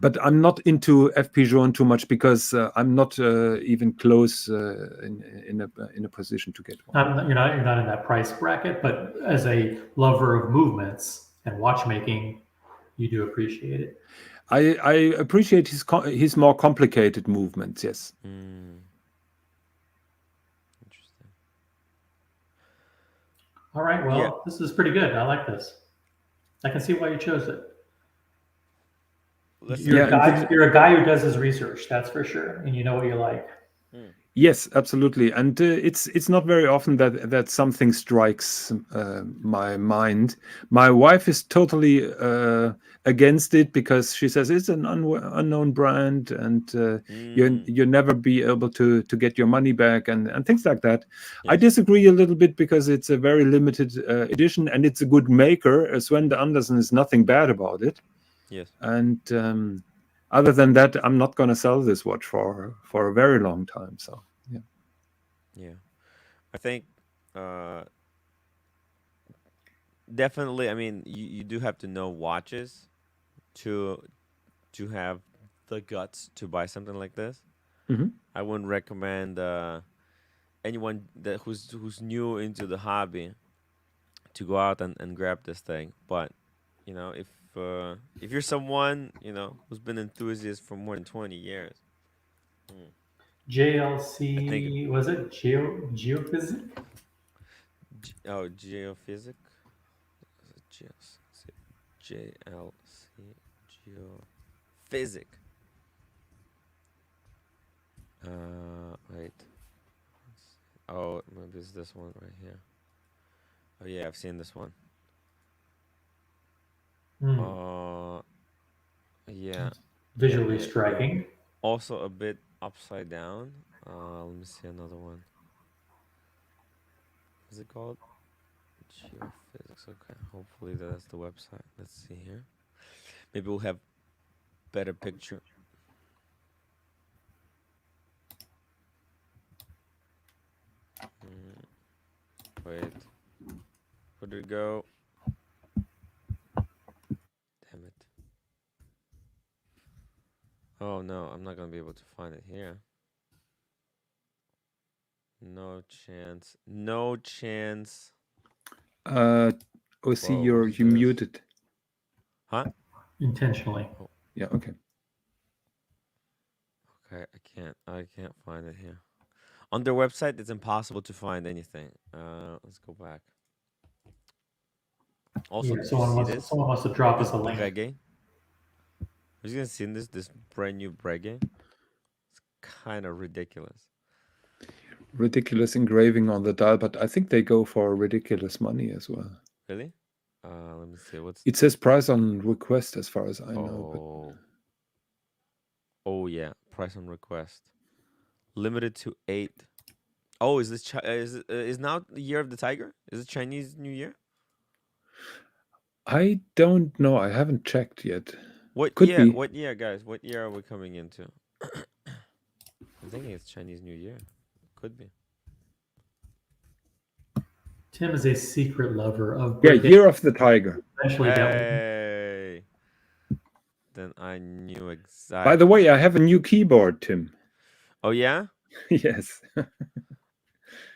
But I'm not into Ep2 Journe too much because I'm not even close in a position to get one. You're not in that price bracket, but as a lover of movements and watchmaking, you do appreciate it. I appreciate his more complicated movements. Yes. Interesting. All right. Well, Yeah. this is pretty good. I like this. I can see why you chose it. You're a guy who does his research, that's for sure, and you know what you like. Yes, absolutely, and it's not very often that something strikes my mind. My wife is totally against it because she says it's an unknown brand, and you never be able to get your money back and things like that. Yes. I disagree a little bit because it's a very limited edition and it's a good maker. Sven Andersen is nothing bad about it. Yes, and other than that, I'm not going to sell this watch for a very long time. So yeah, I think definitely. I mean, you do have to know watches to have the guts to buy something like this. I wouldn't recommend anyone who's new into the hobby to go out and grab this thing. But you know, if you're someone who's been enthusiast for more than 20 years. JLC, was it Geophysic? Geophysic. JLC Geophysic. Wait. Oh, maybe it's this one right here. Oh yeah, I've seen this one. Yeah. Visually striking. Also a bit upside down. Let me see another one. What's it called? Geophysics. Okay. Hopefully that's the website. Let's see here. Maybe we'll have better picture. Wait. Where did it go? Damn it. Oh no, I'm not gonna be able to find it here. No chance. No chance. Oh, see, Whoa, you're what is this? muted. Huh? Intentionally. Yeah. Okay. Okay, I can't find it here. On their website, it's impossible to find anything. Let's go back. Also, Yeah, did you see this? someone wants to drop This us a link. Breguet? Have you guys seen this brand new Breguet? It's kind of ridiculous. Ridiculous engraving on the dial, but I think they go for ridiculous money as well. Really? Let me see. What's It says price on request as far as I know. oh. Oh yeah, price on request. Limited to 8. Oh, is this is now the year of the tiger? Is it Chinese New Year? I don't know. I haven't checked yet. What Could year? be. What year, guys? What year are we coming into? I'm thinking it's Chinese New Year. Could be. Tim is a secret lover of Yeah, Breguet. Year of the Tiger. Eventually, that Hey. Then I knew exactly. By the way, I have a new keyboard, Tim. Oh yeah? Yes.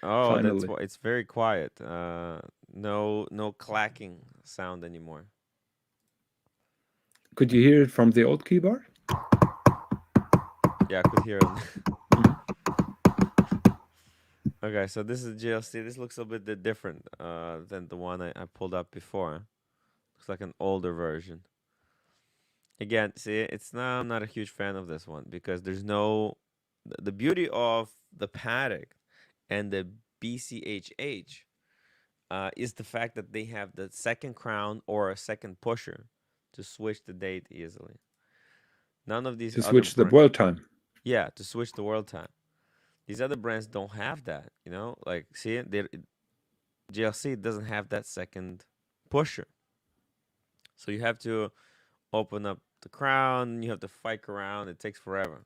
Oh, that's Finally. why it's very quiet. No clacking sound anymore. Could you hear it from the old keyboard? Yeah, I could hear it. Okay, so this is JLC. This looks a bit different than the one I pulled up before. Looks like an older version. Again, see, I'm not a huge fan of this one because there's no the beauty of the Patek and the BCHH is the fact that they have the second crown or a second pusher to switch the date easily. None of these To other switch the world time. Yeah, to switch the world time. These other brands don't have that, you know? Like, see, JLC doesn't have that second pusher. So you have to open up the crown, you have to fike around, it takes forever.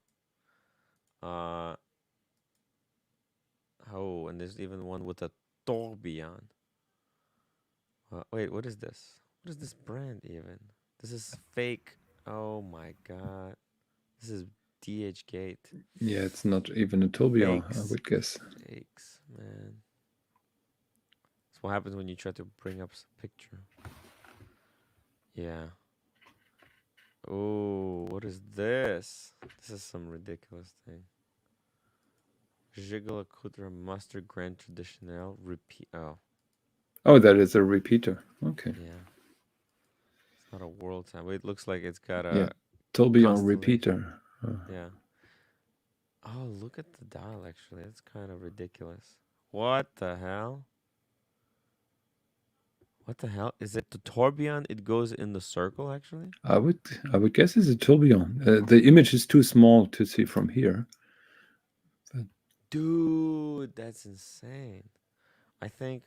Oh, and there's even one with a tourbillon. Wait, what is this? What is this brand even? This is fake. Oh my god. This is DH Gate. Yeah, it's not even a tourbillon, I would guess. Fakes, man. That's what happens when you try to bring up some picture. Yeah. Oh, what is this? This is some ridiculous thing. Giggle Coudre Master Grand Traditionnel repeat. Oh, that is a repeater. Okay. Yeah. It's not a world time, but it looks like it's got a tourbillon repeater. Yeah. Oh, look at the dial actually. It's kind of ridiculous. What the hell? What the hell? Is it the tourbillon? It goes in the circle actually? I would guess it's a tourbillon. The image is too small to see from here. But... Dude, that's insane. I think.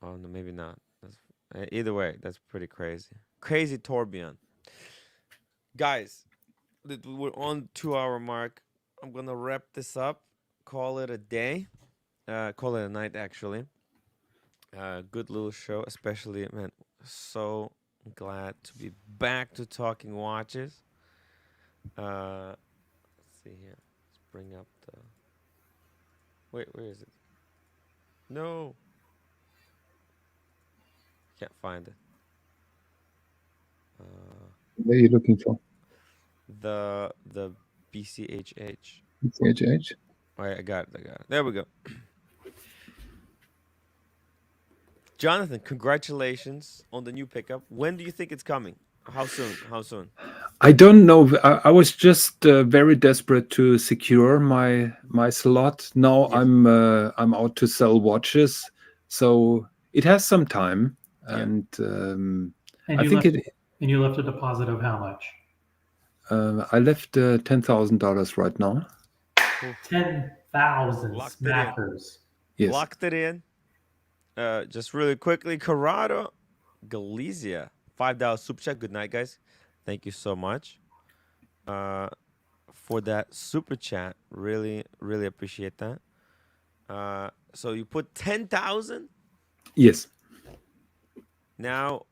Oh no, maybe not. Either way, that's pretty crazy. Crazy tourbillon. Guys, we're on 2-hour mark. I'm gonna wrap this up. Call it a day. Call it a night actually. Good little show, especially man. So glad to be back to talking watches. Let's see here. Let's bring up the. Wait, where is it? No. Can't find it. What are you looking for? The BCHH. BCHH? All right, I got it. There we go. Jonathan, congratulations on the new pickup. When do you think it's coming? How soon? I don't know. I was just very desperate to secure my slot. Now Yes. I'm out to sell watches, so it has some time, Yeah. and And I think you left a deposit of how much? I left $10,000 right now. 10,000 Locked it in. smackers. Yes. Locked it in. Just really quickly, Corrado Galizia, $5 super chat. Good night, guys. Thank you so much for that super chat. Really, really appreciate that. So you put 10,000. Yes. Now,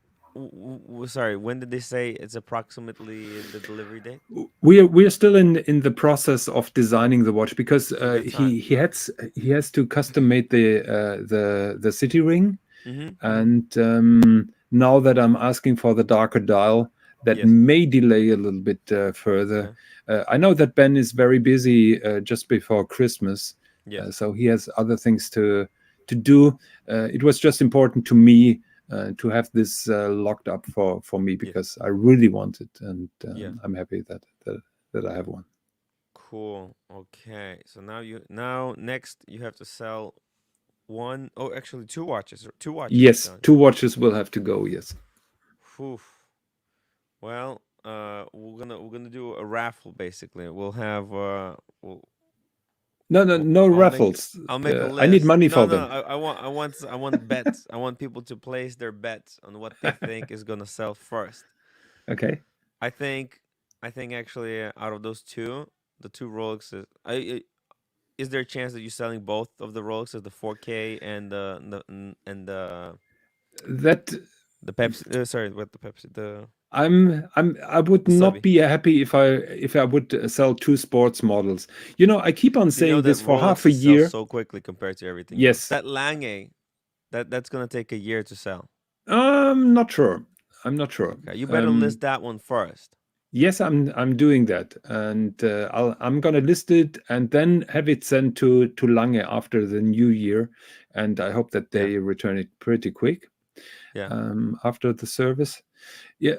sorry. When did they say it's approximately the delivery date? We are still in the process of designing the watch, because got time. he has to custom made the city ring, and now that I'm asking for the darker dial, that Yes. may delay a little bit further. I know that Ben is very busy just before Christmas, Yes. so he has other things to do. It was just important to me to have this locked up for me, because I really want it, and Yeah. I'm happy that I have one. Cool. Okay. So now next you have to sell one. Oh, actually two watches. Two watches. Yes, Done. 2 watches will have to go. Yes. Whew. Well, we're gonna do a raffle basically. We'll have No raffles. I'll make a list. I need money No, for no, them. I want bets. I want people to place their bets on what they think is gonna sell first. Okay. I think actually out of those two, the two Rolexes, is there a chance that you're selling both of the Rolexes, the 4K and the That Pepsi? Sorry, what the Pepsi? The I would The not subby. be happy if I would sell 2 sports models. I keep on You know saying that this for half Rolex a sells year. so quickly compared to everything else. Yes. That Lange, that's gonna take a year to sell. I'm not sure. Okay, you better list that one first. Yes, I'm doing that, and I'm gonna list it and then have it sent to Lange after the new year, and I hope that they return it pretty quick. Yeah. After the service. Yeah,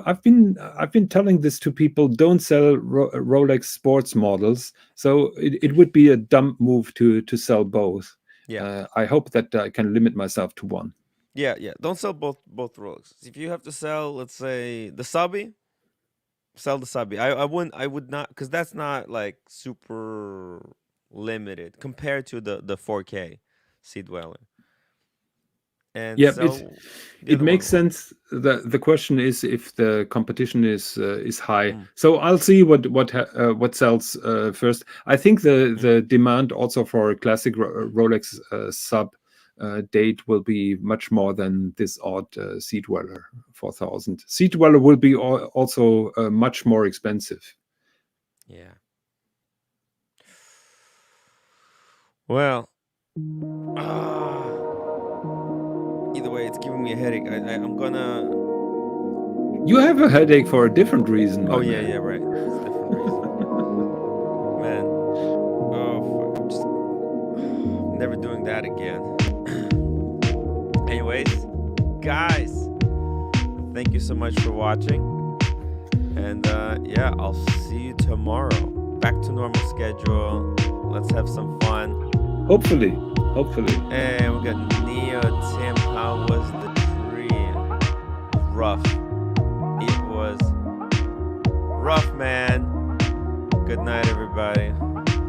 I've been telling this to people: don't sell Rolex sports models. So it would be a dumb move to sell both. Yeah. I hope that I can limit myself to one. Yeah, yeah. Don't sell both Rolexes. If you have to sell, let's say the subby, sell the subby. I would not, because that's not like super limited compared to the 4K Sea-Dweller. And Yeah, so it makes sense. The question is if the competition is high. So I'll see what sells first. I think the demand also for a classic Rolex sub date will be much more than this odd Sea-Dweller 4000. Sea-Dweller will be also much more expensive. Yeah. Well, either way, it's giving me a headache. I'm gonna. You have a headache for a different reason, my man. Yeah, right. It's a different reason, man. Oh, fuck. I'm just never doing that again. Anyways, guys, thank you so much for watching, and yeah, I'll see you tomorrow. Back to normal schedule. Let's have some fun. Hopefully. And we got Neo, Tim. How was the